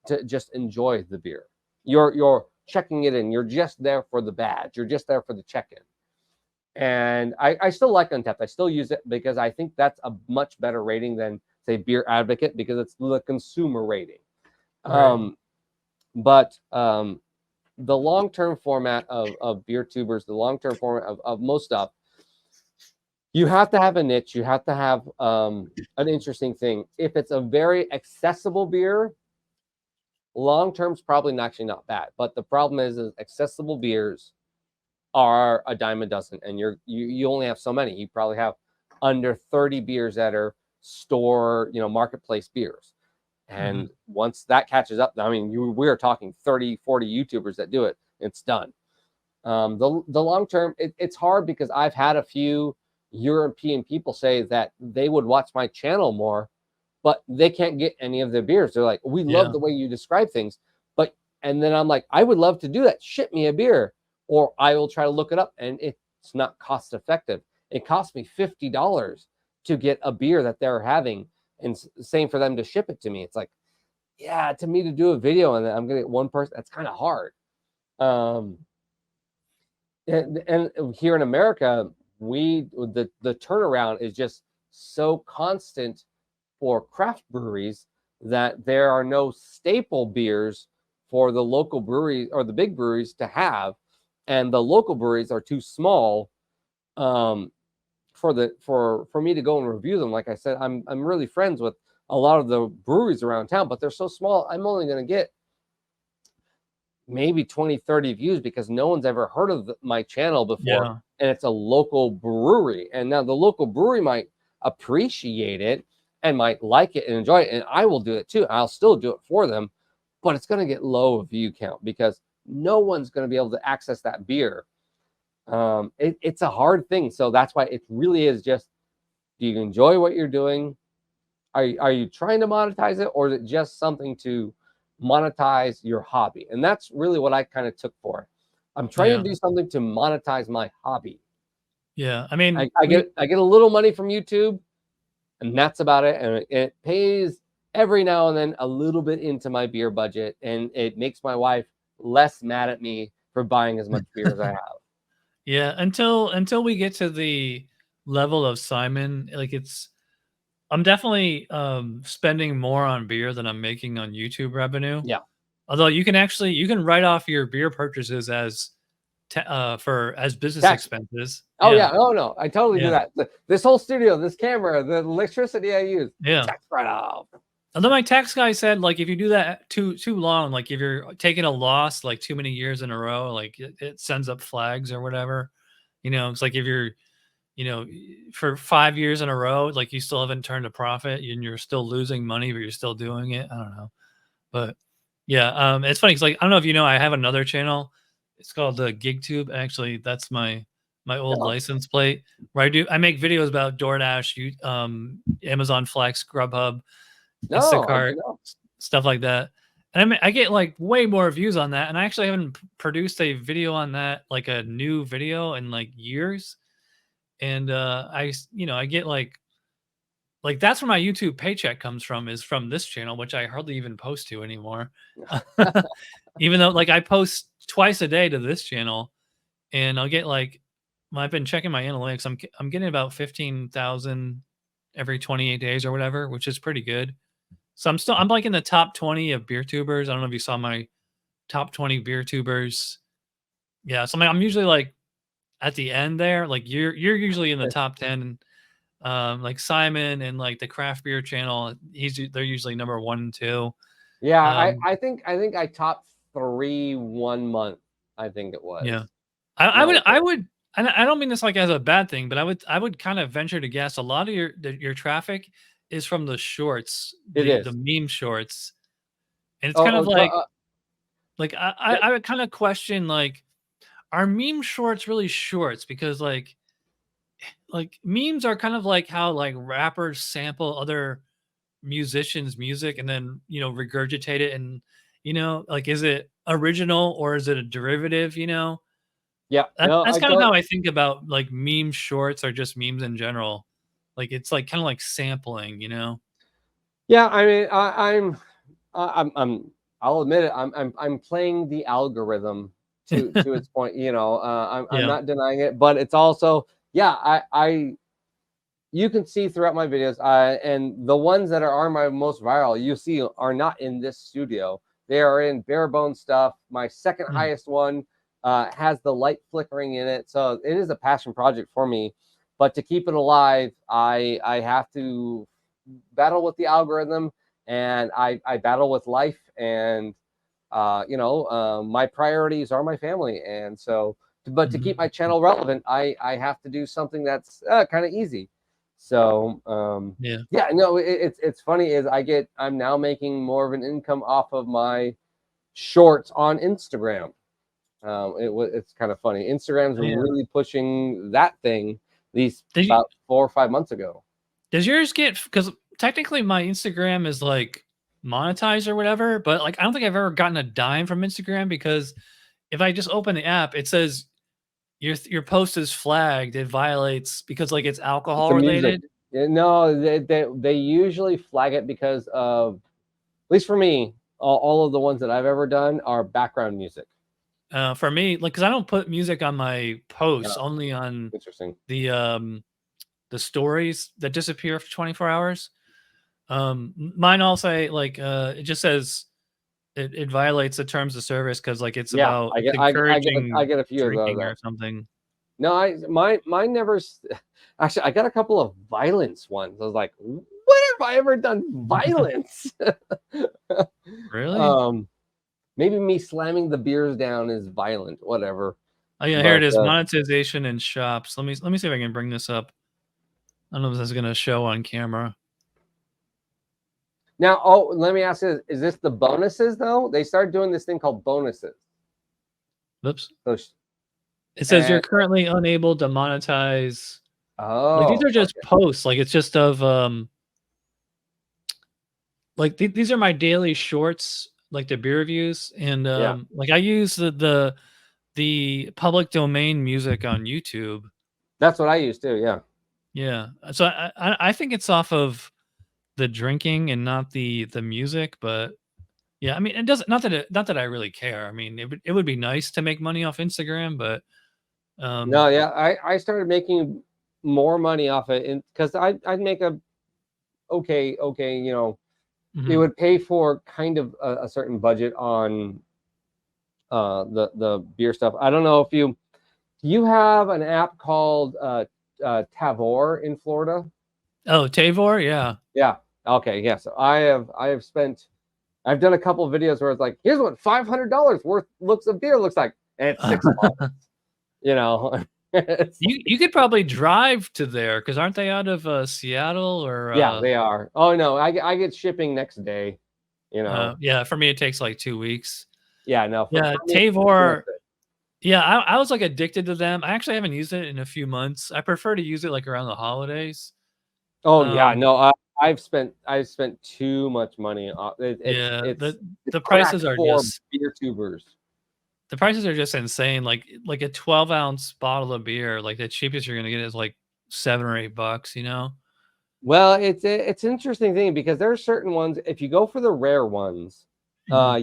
Speaker 2: to just enjoy the beer. You're checking it in. You're just there for the badge. You're just there for the check-in. And I still like Untapped. I still use it because I think that's a much better rating than, say, Beer Advocate, because it's the consumer rating. Right. But the long-term format of beer tubers, the long-term format of most stuff, you have to have a niche. You have to have an interesting thing. If it's a very accessible beer, long-term is probably actually not bad. But the problem is accessible beers are a dime a dozen, and you only have so many. You probably have under 30 beers that are store, marketplace beers. And once that catches up, I mean, we're talking 30, 40 YouTubers that do it. It's done. The long term, it's hard because I've had a few European people say that they would watch my channel more, but they can't get any of their beers. They're like, we love the way you describe things, and then I'm like, I would love to do that. Ship me a beer. Or I will try to look it up, and it's not cost effective. It cost me $50 to get a beer that they're having, and same for them to ship it to me. It's like, yeah, to me to do a video and I'm gonna get one person, that's kind of hard. And here in America, the turnaround is just so constant for craft breweries that there are no staple beers for the local breweries or the big breweries to have. and the local breweries are too small for me to go and review them. Like I said, I'm really friends with a lot of the breweries around town, but they're so small. I'm only going to get maybe 20, 30 views because no one's ever heard of my channel before. And it's a local brewery. And now the local brewery might appreciate it and might like it and enjoy it. And I will do it too. I'll still do it for them, but it's going to get low view count because no one's going to be able to access that beer. It's a hard thing. So that's why it really is just, do you enjoy what you're doing? Are you trying to monetize it, or is it just something to monetize your hobby? And that's really what I kind of took for it. I'm trying to do something to monetize my hobby.
Speaker 1: Yeah, I mean,
Speaker 2: I get a little money from YouTube, and that's about it. And it pays every now and then a little bit into my beer budget, and it makes my wife less mad at me for buying as much beer as I have.
Speaker 1: Yeah, until we get to the level of Simon, like I'm definitely spending more on beer than I'm making on YouTube revenue.
Speaker 2: Yeah.
Speaker 1: Although you can write off your beer purchases as business expenses.
Speaker 2: Oh yeah. Oh no, I totally do that. This whole studio, this camera, the electricity I use, tax write off.
Speaker 1: Although my tax guy said, like, if you do that too long, like if you're taking a loss like too many years in a row, like it sends up flags or whatever. You know, it's like if you're, you know, for 5 years in a row, like you still haven't turned a profit and you're still losing money, but you're still doing it. I don't know. But yeah, it's funny. It's like, I don't know if you know, I have another channel. It's called the GigTube. Actually, that's my old license plate where I make videos about DoorDash, Amazon Flex, Grubhub, Instacart, stuff like that. And I get like way more views on that. And I actually haven't produced a video on that, like a new video, in like years. And I get like that's where my YouTube paycheck comes from, is from this channel, which I hardly even post to anymore. Even though like I post twice a day to this channel, and I'll get like, I've been checking my analytics. I'm getting about 15,000 every 28 days or whatever, which is pretty good. So I'm like in the top 20 of beer tubers. I don't know if you saw my top 20 beer tubers. Yeah, so I'm usually like at the end there. Like you're usually in the top 10. Like Simon and like the craft beer channel, they're usually number 1 and 2.
Speaker 2: Yeah, I think I topped 3 1 month. I think it was.
Speaker 1: Yeah, I would. And I don't mean this like as a bad thing, but I would kind of venture to guess a lot of your traffic is from the shorts, the meme shorts, and it's kind of like I would kind of question, like, are meme shorts really shorts? Because like memes are kind of like how like rappers sample other musicians' music and then, you know, regurgitate it, and, you know, like, is it original or is it a derivative? You know, that's kind of how I think about like meme shorts, or just memes in general. Like it's like kind of like sampling, you know.
Speaker 2: Yeah, I mean, I'll admit it. I'm playing the algorithm to its point. You know, I'm not denying it, but it's also, you can see throughout my videos, and the ones that are my most viral, you see, are not in this studio. They are in bare bones stuff. My second highest one has the light flickering in it, so it is a passion project for me. But to keep it alive, I have to battle with the algorithm, and I battle with life, and my priorities are my family, and so. But to keep my channel relevant, I have to do something that's kind of easy. So it's funny is I'm now making more of an income off of my shorts on Instagram. It's kind of funny. Instagram's really pushing that thing about 4 or 5 months ago.
Speaker 1: Does yours get, because technically my Instagram is like monetized or whatever, but like I don't think I've ever gotten a dime from Instagram, because if I just open the app, it says your post is flagged. It violates because like it's alcohol related.
Speaker 2: No, they usually flag it because of, at least for me, all of the ones that I've ever done are background music.
Speaker 1: For me, like, because I don't put music on my posts, only on the stories that disappear for 24 hours. Mine all say like it just says it violates the terms of service because like it's
Speaker 2: Yeah,
Speaker 1: about
Speaker 2: I
Speaker 1: encouraging
Speaker 2: get a few of
Speaker 1: drinking
Speaker 2: those.
Speaker 1: or something.
Speaker 2: No, mine never. Actually, I got a couple of violence ones. I was like, when have I ever done violence?
Speaker 1: Really?
Speaker 2: Maybe me slamming the beers down is violent. Whatever.
Speaker 1: Oh yeah, here it is. Monetization in shops. Let me see if I can bring this up. I don't know if this is gonna show on camera.
Speaker 2: Now, oh, let me ask you: is this the bonuses though? They started doing this thing called bonuses.
Speaker 1: Oops.
Speaker 2: So,
Speaker 1: it says you're currently unable to monetize.
Speaker 2: Oh,
Speaker 1: like these are just posts. Like it's just of like these are my daily shorts, like the beer reviews, and like I use the public domain music on YouTube.
Speaker 2: That's what I use too. Yeah.
Speaker 1: Yeah. So I think it's off of the drinking and not the music, but yeah, I mean, it doesn't, not that I really care. I mean, it would be nice to make money off Instagram, but
Speaker 2: no, yeah, I started making more money off it because I'd make a okay, you know, it would pay for kind of a certain budget on the beer stuff. I don't know if you have an app called Tavor in Florida.
Speaker 1: Oh, Tavor, yeah.
Speaker 2: Yeah. Okay. Yeah. So I've done a couple of videos where it's like, here's what $500 worth of beer looks like, and it's $6. You know,
Speaker 1: you could probably drive to there because aren't they out of Seattle or?
Speaker 2: Yeah, they are. Oh no, I get shipping next day. You know.
Speaker 1: Yeah, for me it takes like 2 weeks.
Speaker 2: Yeah, no.
Speaker 1: Yeah, Tavor. Yeah, I was like addicted to them. I actually haven't used it in a few months. I prefer to use it like around the holidays.
Speaker 2: Oh yeah, no, I've spent too much money on it.
Speaker 1: The prices are just
Speaker 2: BeerTubers.
Speaker 1: The prices are just insane. Like a 12-ounce bottle of beer, like the cheapest you're gonna get is like $7 or $8. You know.
Speaker 2: Well, it's an interesting thing because there are certain ones. If you go for the rare ones, there's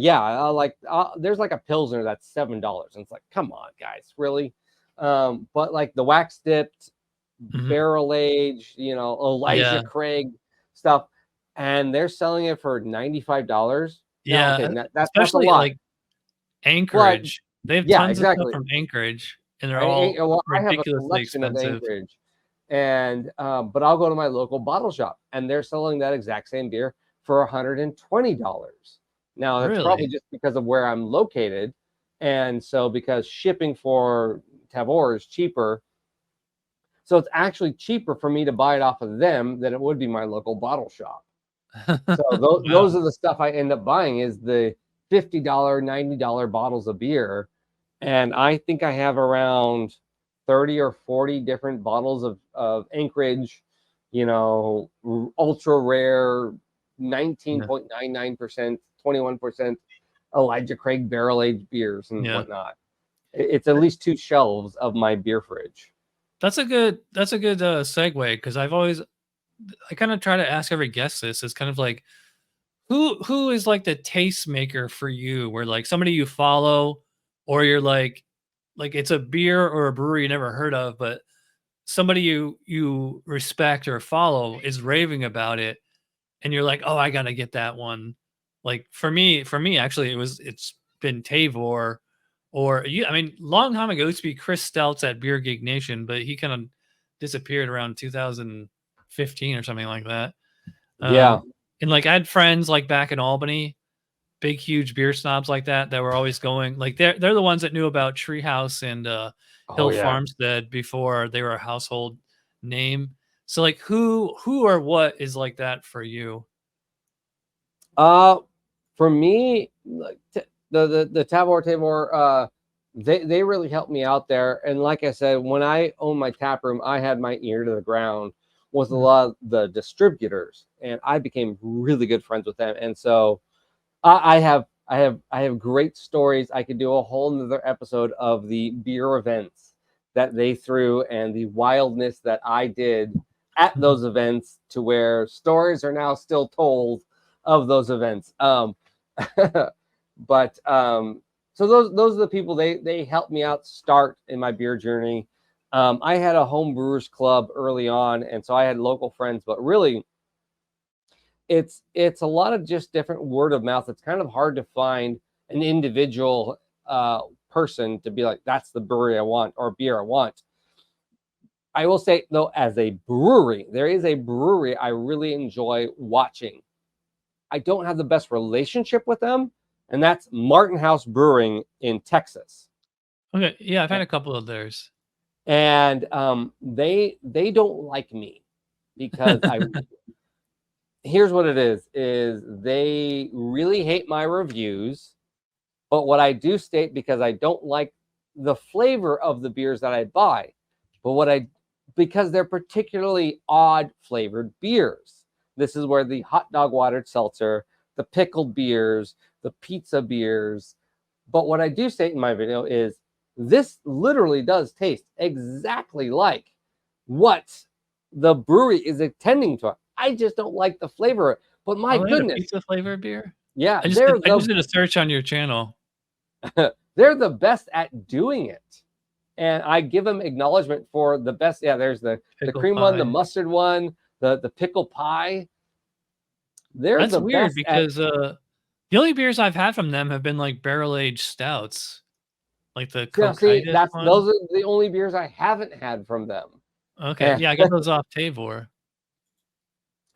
Speaker 2: like a Pilsner that's $7, and it's like, come on, guys, really? But like the wax dipped, barrel aged, you know, Elijah Craig stuff, and they're selling it for $95.
Speaker 1: Yeah,
Speaker 2: now, okay, that's
Speaker 1: especially
Speaker 2: a lot.
Speaker 1: like Anchorage. They have tons of stuff from Anchorage, and they're all ridiculously expensive.
Speaker 2: Anchorage. And but I'll go to my local bottle shop, and they're selling that exact same beer for $120. Now that's probably just because of where I'm located, and so because shipping for Tavor is cheaper, so it's actually cheaper for me to buy it off of them than it would be my local bottle shop. So those are the stuff I end up buying, is the $50, $90 bottles of beer, and I think I have around 30 or 40 different bottles of Anchorage, you know, ultra rare, 19.99%, 21% Elijah Craig barrel aged beers and whatnot. It's at least 2 shelves of my beer fridge.
Speaker 1: That's a good segue, because I kind of try to ask every guest this. It's kind of like, who is like the tastemaker for you, where like somebody you follow, or you're like it's a beer or a brewery you never heard of, but somebody you respect or follow is raving about it, and you're like, oh, I gotta get that one. Like for me actually it's been Tavor, or I mean, long time ago it used to be Chris Stelz at Beer Geek Nation, but he kind of disappeared around 2015 or something like that. And like I had friends like back in Albany, big huge beer snobs like that were always going, like they're the ones that knew about Treehouse and Hill Farmstead before they were a household name. So like who or what is like that for you?
Speaker 2: For me, like the Tavor, they really helped me out there. And like I said, when I owned my tap room, I had my ear to the ground with a lot of the distributors, and I became really good friends with them. And so I have great stories. I could do a whole nother episode of the beer events that they threw and the wildness that I did at those events, to where stories are now still told of those events. So those are the people, they helped me out start in my beer journey. I had a home brewers club early on, and so I had local friends, but really it's a lot of just different word of mouth. It's kind of hard to find an individual person to be like, that's the brewery I want or beer I want. I will say, though, as a brewery, there is a brewery I really enjoy watching. I don't have the best relationship with them, and that's Martin House Brewing in Texas.
Speaker 1: Okay, yeah, I've had a couple of theirs.
Speaker 2: And they don't like me because here's what it is they really hate my reviews. But what I do state, because I don't like the flavor of the beers that I buy, but because they're particularly odd flavored beers. This is where the hot dog watered seltzer, the pickled beers, the pizza beers. But what I do state in my video is this literally does taste exactly like what the brewery is intending to. I just don't like the flavor. But my goodness,
Speaker 1: pizza flavored beer.
Speaker 2: Yeah,
Speaker 1: I just did a search on your channel.
Speaker 2: They're the best at doing it, and I give them acknowledgement for the best. Yeah, there's the cream one, the mustard one, the pickle pie.
Speaker 1: That's weird because the only beers I've had from them have been like barrel aged stouts, like the
Speaker 2: those are the only beers I haven't had from them.
Speaker 1: Okay, yeah, I got those off Tavor.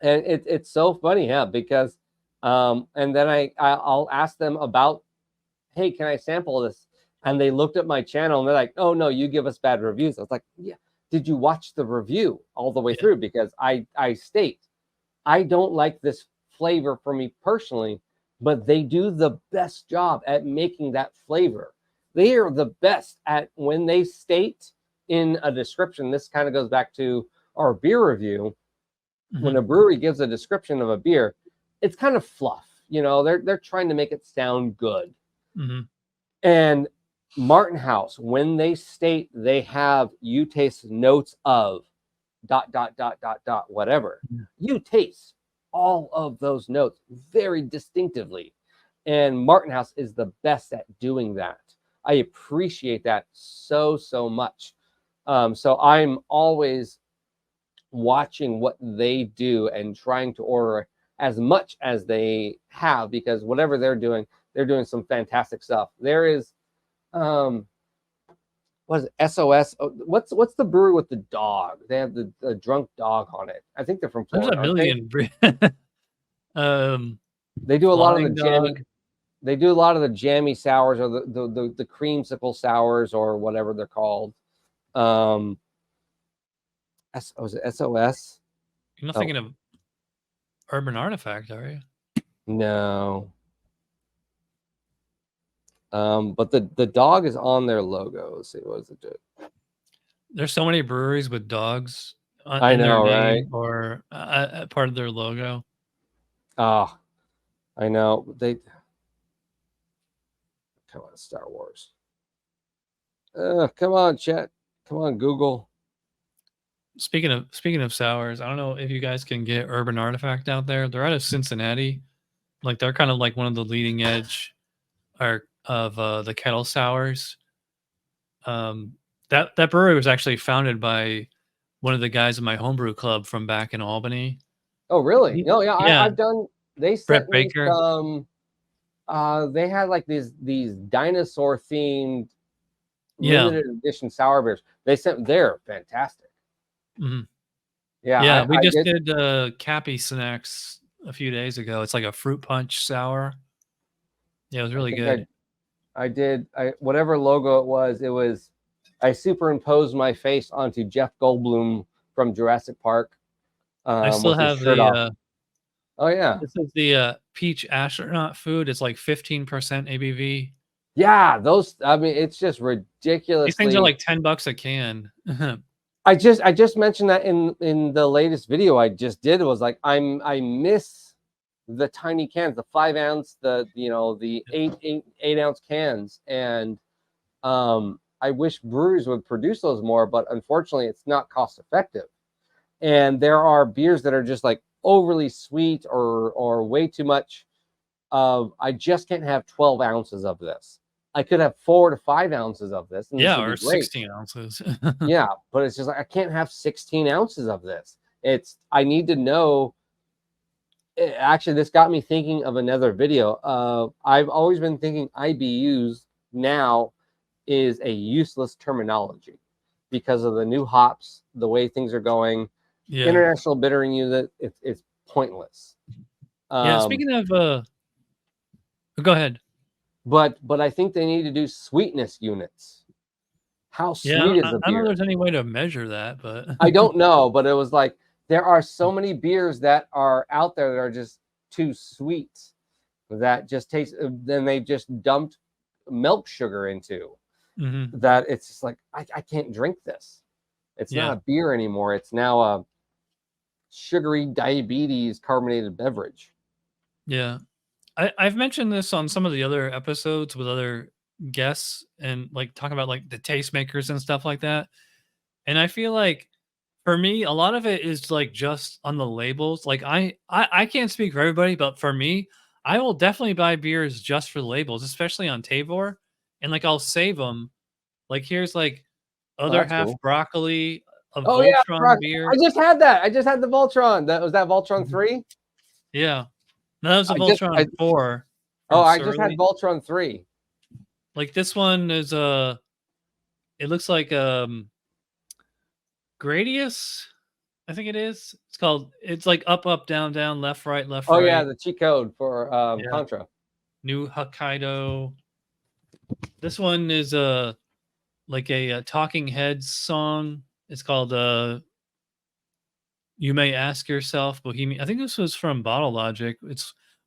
Speaker 2: And it's so funny, yeah, because and then I'll ask them about, hey, can I sample this? And they looked at my channel and they're like, oh no, you give us bad reviews. I was like, yeah, did you watch the review all the way through? Because I state I don't like this flavor for me personally, but they do the best job at making that flavor. They are the best at when they state in a description. This kind of goes back to our beer review. When a brewery gives a description of a beer, it's kind of fluff. You know, they're trying to make it sound good. And Martin House, when they state they have you taste notes of ... whatever, you taste all of those notes very distinctively. And Martin House is the best at doing that. I appreciate that so much. So I'm always watching what they do and trying to order as much as they have, because whatever they're doing some fantastic stuff. There is what is it, SOS? What's the brewery with the dog? They have the drunk dog on it. I think they're from Florida.
Speaker 1: There's a million.
Speaker 2: They do a lot of the jammy. They do a lot of the jammy sours or the creamsicle sours or whatever they're called. Was it SOS?
Speaker 1: You're not thinking of Urban Artifact, are you?
Speaker 2: No. But the dog is on their logo. Let's see, what does it do?
Speaker 1: There's so many breweries with dogs
Speaker 2: in their name,
Speaker 1: right? Or part of their logo.
Speaker 2: Oh, I know. Come on, Star Wars. Come on, chat. Come on, Google.
Speaker 1: Speaking of sours, I don't know if you guys can get Urban Artifact out there. They're out of Cincinnati. Like they're kind of like one of the leading edge of the kettle sours. That brewery was actually founded by one of the guys in my homebrew club from back in Albany.
Speaker 2: Oh, really? No, yeah. I've done. They sent me
Speaker 1: Baker.
Speaker 2: some. They had like these dinosaur themed limited edition sour beers. They're fantastic.
Speaker 1: Yeah, we just did Cappy Snacks a few days ago. It's like a fruit punch sour. Yeah, it was really good.
Speaker 2: I did whatever logo it was. I superimposed my face onto Jeff Goldblum from Jurassic Park.
Speaker 1: I still have the.
Speaker 2: Oh yeah,
Speaker 1: this is the peach astronaut food. It's like 15% ABV.
Speaker 2: Yeah, those. I mean, it's just ridiculous.
Speaker 1: These things are like $10 a can.
Speaker 2: I just mentioned that in the latest video I just did. It was like I miss the tiny cans, the 5 ounce, the 8 ounce cans, and I wish breweries would produce those more, but unfortunately, it's not cost effective. And there are beers that are just like overly sweet or way too much. I just can't have 12 ounces of this. I could have 4 to 5 ounces of this. And
Speaker 1: yeah, or 16 ounces.
Speaker 2: Yeah, but it's just like I can't have 16 ounces of this. I need to know Actually, this got me thinking of another video. I've always been thinking IBUs now is a useless terminology because of the new hops, the way things are going.
Speaker 1: Yeah.
Speaker 2: International bittering unit, it's pointless.
Speaker 1: Yeah. Speaking of, go ahead.
Speaker 2: But I think they need to do sweetness units. How sweet is a beer?
Speaker 1: I don't know if there's any way to measure that, but
Speaker 2: I don't know. But it was like there are so many beers that are out there that are just too sweet that just taste. Then they just dumped milk sugar into that. It's just like I can't drink this. It's not a beer anymore. It's now a sugary diabetes carbonated beverage.
Speaker 1: Yeah. I've mentioned this on some of the other episodes with other guests and like talking about like the tastemakers and stuff like that. And I feel like for me, a lot of it is like just on the labels. Like I can't speak for everybody, but for me, I will definitely buy beers just for the labels, especially on Tavor. And like I'll save them. Like here's like other half
Speaker 2: cool.
Speaker 1: broccoli, a
Speaker 2: yeah,
Speaker 1: Voltron beer.
Speaker 2: I just had that. I just had the Voltron. That was that Voltron 3?
Speaker 1: Yeah. No, that was a Voltron 4.
Speaker 2: Oh, I just had Voltron 3.
Speaker 1: Like this one is it looks like Gradius, I think it is. It's like up, up, down, down, left, right, left, right.
Speaker 2: Oh yeah, the cheat code for Contra. New
Speaker 1: Hokkaido. This one is like a Talking Heads song. It's called You May Ask Yourself, Bohemian. I think this was from Bottle Logic.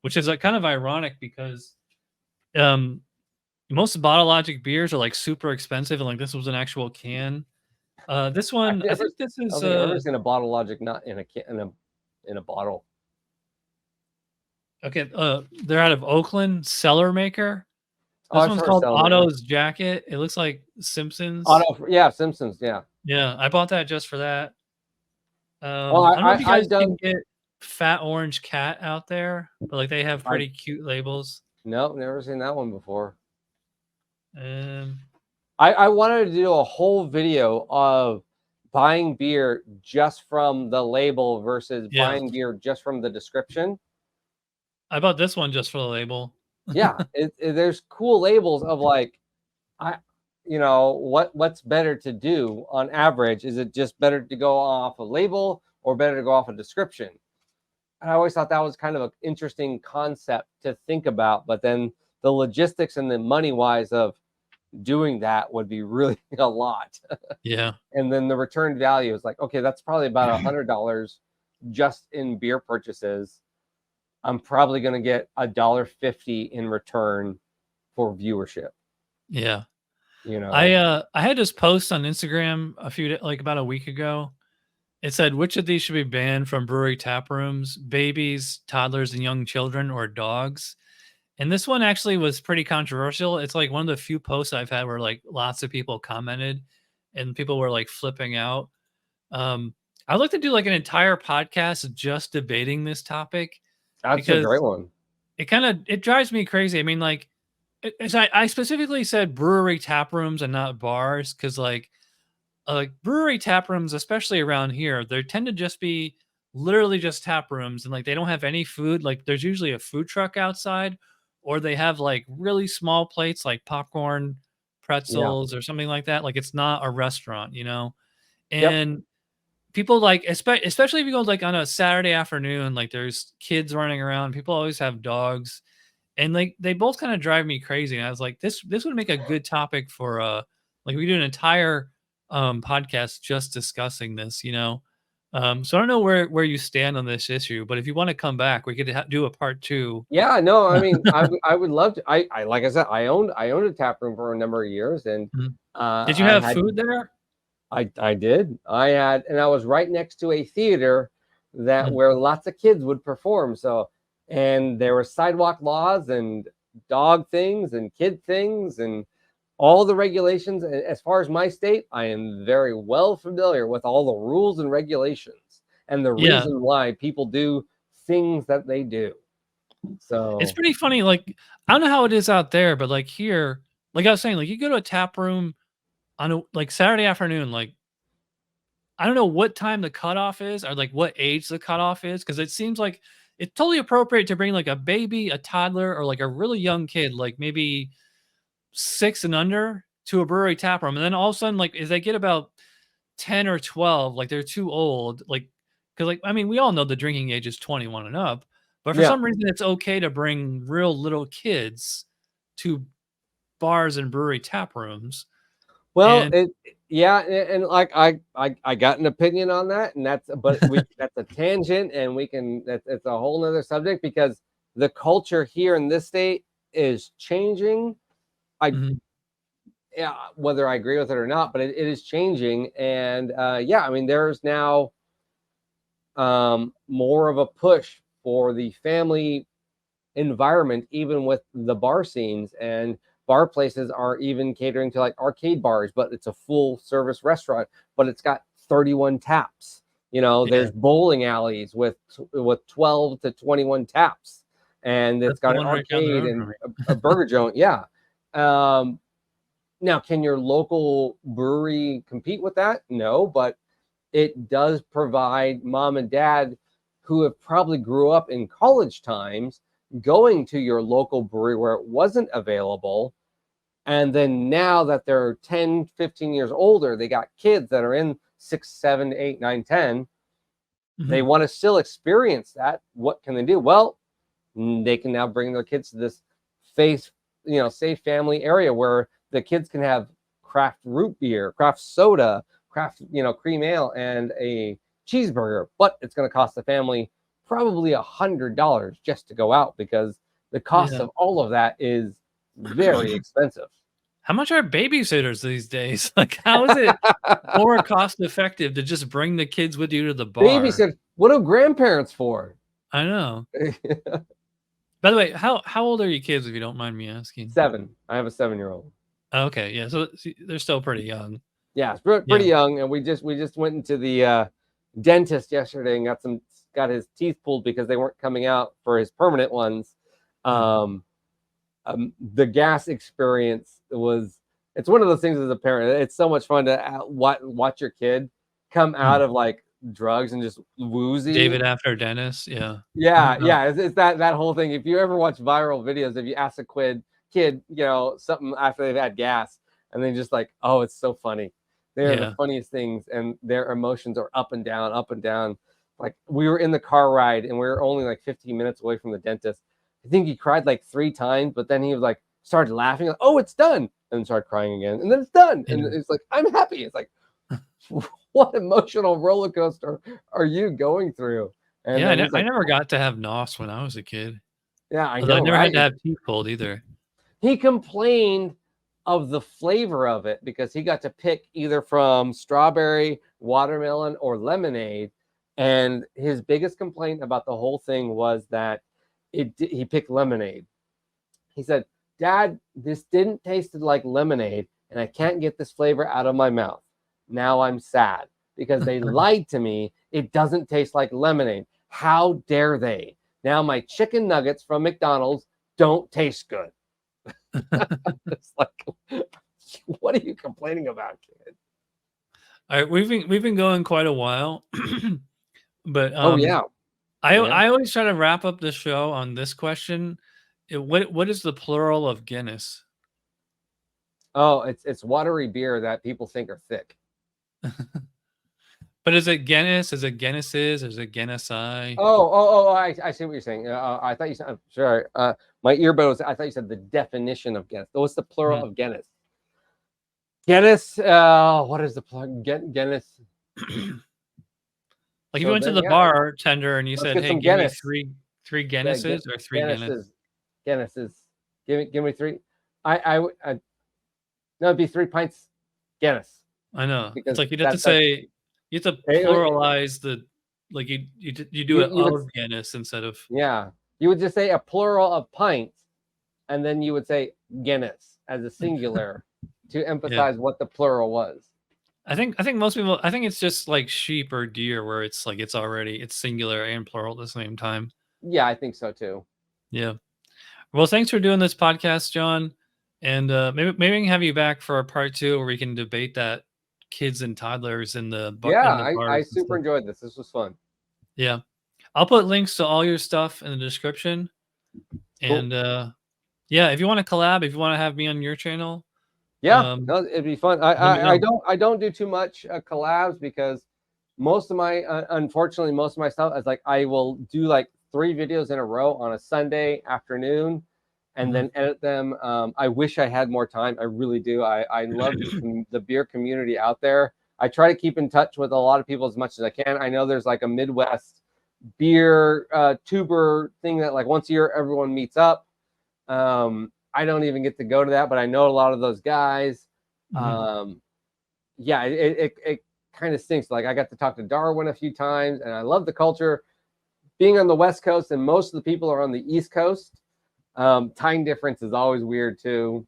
Speaker 1: Which is like kind of ironic because most Bottle Logic beers are like super expensive, and like this was an actual can. This one, I think this is
Speaker 2: in a Bottle Logic, not in a can, in a bottle.
Speaker 1: Okay, they're out of Oakland, Cellar Maker. This one's called Otto's Jacket. It looks like Simpsons.
Speaker 2: Yeah, Simpsons. Yeah.
Speaker 1: Yeah, I bought that just for that. I don't know if you guys can get Fat Orange Cat out there, but like they have pretty cute labels.
Speaker 2: Nope, never seen that one before. I wanted to do a whole video of buying beer just from the label versus buying beer just from the description.
Speaker 1: I bought this one just for the label.
Speaker 2: Yeah, there's cool labels of like, what's better to do on average? Is it just better to go off a label or better to go off a description? And I always thought that was kind of an interesting concept to think about, but then the logistics and the money wise of doing that would be really a lot.
Speaker 1: Yeah.
Speaker 2: And then the return value is like, okay, that's probably about $100 just in beer purchases. I'm probably going to get $1.50 in return for viewership.
Speaker 1: Yeah. I had this post on Instagram about a week ago. It said, which of these should be banned from brewery tap rooms? Babies, toddlers, and young children, or dogs? And this one actually was pretty controversial. It's like one of the few posts I've had where like lots of people commented and people were like flipping out. I'd like to do like an entire podcast just debating this topic.
Speaker 2: That's a great one.
Speaker 1: It drives me crazy. I mean, like, I specifically said brewery tap rooms and not bars because like brewery tap rooms, especially around here, they tend to just be literally just tap rooms and like they don't have any food. Like there's usually a food truck outside, or they have like really small plates like popcorn, pretzels, or something like that. Like it's not a restaurant, and people like, especially if you go like on a Saturday afternoon, like there's kids running around, people always have dogs, and like they both kind of drive me crazy. And I was like, this would make a good topic for like we do an entire podcast just discussing this, so I don't know where you stand on this issue, but if you want to come back, we could do a part 2.
Speaker 2: Yeah, no, I mean, I would love to. I like I said, I owned a tap room for a number of years, and
Speaker 1: did you have food there?
Speaker 2: I did. And I was right next to a theater that where lots of kids would perform. So, and there were sidewalk laws and dog things and kid things and all the regulations. As far as my state, I am very well familiar with all the rules and regulations and the reason why people do things that they do. So
Speaker 1: it's pretty funny. Like, I don't know how it is out there, but like here, like I was saying, like you go to a tap room on a like Saturday afternoon, like I don't know what time the cutoff is or like what age the cutoff is, because it seems like it's totally appropriate to bring like a baby, a toddler, or like a really young kid, like maybe 6 and under, to a brewery tap room, and then all of a sudden, like as they get about 10 or 12, like they're too old, like because like I mean we all know the drinking age is 21 and up, but for some reason it's okay to bring real little kids to bars and brewery tap rooms.
Speaker 2: Well, and like I got an opinion on that, and that's that's a tangent, and it's a whole nother subject because the culture here in this state is changing. Yeah, whether I agree with it or not, but it is changing, and yeah, I mean there's now more of a push for the family environment, even with the bar scenes, and bar places are even catering to like arcade bars, but it's a full service restaurant, but it's got 31 taps. You know, there's bowling alleys with 12 to 21 taps, and it's got an arcade and a burger joint. Yeah. Now, can your local brewery compete with that? No, but it does provide mom and dad who have probably grew up in college times going to your local brewery where it wasn't available. And then now that they're 10, 15 years older, they got kids that are in 6, 7, 8, 9, 10. They want to still experience that. What can they do? Well, they can now bring their kids to this safe family area where the kids can have craft root beer, craft soda, craft, cream ale, and a cheeseburger. But it's going to cost the family probably $100 just to go out because the cost of all of that is very expensive.
Speaker 1: How much are babysitters these days? Like, how is it more cost effective to just bring the kids with you to the bar?
Speaker 2: Babysitter. What are grandparents for?
Speaker 1: I know. By the way, how old are your kids, if you don't mind me asking?
Speaker 2: 7. I have a 7-year-old.
Speaker 1: Okay, yeah, so they're still pretty young.
Speaker 2: Yeah, pretty young, and we just went into the dentist yesterday and got his teeth pulled because they weren't coming out for his permanent ones. The gas experience it's one of those things as a parent. It's so much fun to watch your kid come out of like drugs and just woozy.
Speaker 1: David after Dennis,
Speaker 2: yeah. It's that whole thing. If you ever watch viral videos, if you ask a kid, something after they've had gas, and then just like, oh, it's so funny. They're the funniest things, and their emotions are up and down, up and down. Like we were in the car ride, and we were only like 15 minutes away from the dentist. I think he cried like 3 times, but then he was like started laughing, like, oh, it's done, and started crying again, and then it's done, and it's like, I'm happy. It's like, what emotional roller coaster are you going through? And
Speaker 1: I never got to have NOS when I was a kid.
Speaker 2: Yeah, I know.
Speaker 1: I never had to have teeth pulled either.
Speaker 2: He complained of the flavor of it because he got to pick either from strawberry, watermelon, or lemonade. And his biggest complaint about the whole thing was that he picked lemonade. He said, Dad, this didn't taste like lemonade, and I can't get this flavor out of my mouth. Now I'm sad because they lied to me. It doesn't taste like lemonade. How dare they? Now my chicken nuggets from McDonald's don't taste good. It's like, what are you complaining about, kid?
Speaker 1: All right, we've been going quite a while, but I always try to wrap up the show on this question: what is the plural of Guinness?
Speaker 2: Oh, it's watery beer that people think are thick.
Speaker 1: But is it Guinness? Is it Guinnesses? Is it Guinness-I?
Speaker 2: I see what you're saying. I thought you said, I'm sorry. My earbuds, I thought you said the definition of Guinness. What's the plural of Guinness? Guinness, what is the plural? Guinness.
Speaker 1: Like if you went to the bartender and you said, hey, give me three Guinnesses or 3 Guinness.
Speaker 2: Guinnesses. Give me 3. No, it'd be 3 pints Guinness.
Speaker 1: I know. It's like you'd have to say, you have to pluralize the, like you do it of Guinness instead of.
Speaker 2: Yeah. You would just say a plural of pints, and then you would say Guinness as a singular to emphasize what the plural was.
Speaker 1: I think most people, I think it's just like sheep or deer where it's like it's singular and plural at the same time.
Speaker 2: Yeah, I think so too.
Speaker 1: Yeah. Well, thanks for doing this podcast, John. And maybe we can have you back for a part 2 where we can debate that kids and toddlers in the bar.
Speaker 2: Yeah, I super enjoyed this. This was fun.
Speaker 1: Yeah. I'll put links to all your stuff in the description.
Speaker 2: Cool.
Speaker 1: And yeah, if you want to collab, if you want to have me on your channel,
Speaker 2: yeah, no, it'd be fun. I don't do too much collabs because most of my unfortunately most of my stuff is like I will do like 3 videos in a row on a Sunday afternoon and then edit them. I wish I had more time. I really do. I love the beer community out there. I try to keep in touch with a lot of people as much as I can. I know there's like a Midwest beer tuber thing that like once a year everyone meets up. I don't even get to go to that, but I know a lot of those guys. Yeah, it kind of stinks. Like I got to talk to Darwin a few times, and I love the culture. Being on the West Coast, and most of the people are on the East Coast. Time difference is always weird too.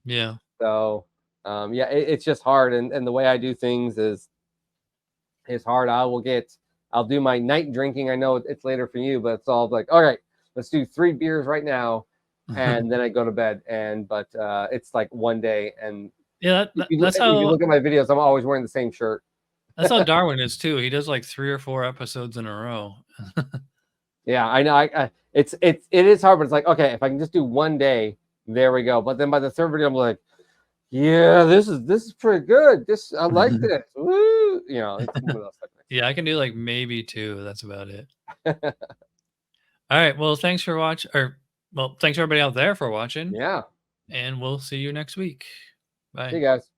Speaker 1: Yeah.
Speaker 2: So, yeah, it's just hard, and the way I do things is hard. I'll do my night drinking. I know it's later for you, but it's all like, all right, let's do 3 beers right now. And then I go to bed, but it's like one day, and
Speaker 1: yeah, that's how.
Speaker 2: If you look at my videos, I'm always wearing the same shirt.
Speaker 1: That's how Darwin is too. He does like 3 or 4 episodes in a row.
Speaker 2: Yeah, I know. It is hard, but it's like, okay, if I can just do one day, there we go. But then by the 3rd video, I'm like, yeah, this is pretty good. I like this. Woo! You know, it's one of those things.
Speaker 1: Yeah, I can do like maybe 2. That's about it. All right. Well, thanks for watching. Well, thanks everybody out there for watching.
Speaker 2: Yeah.
Speaker 1: And we'll see you next week. Bye.
Speaker 2: See you guys.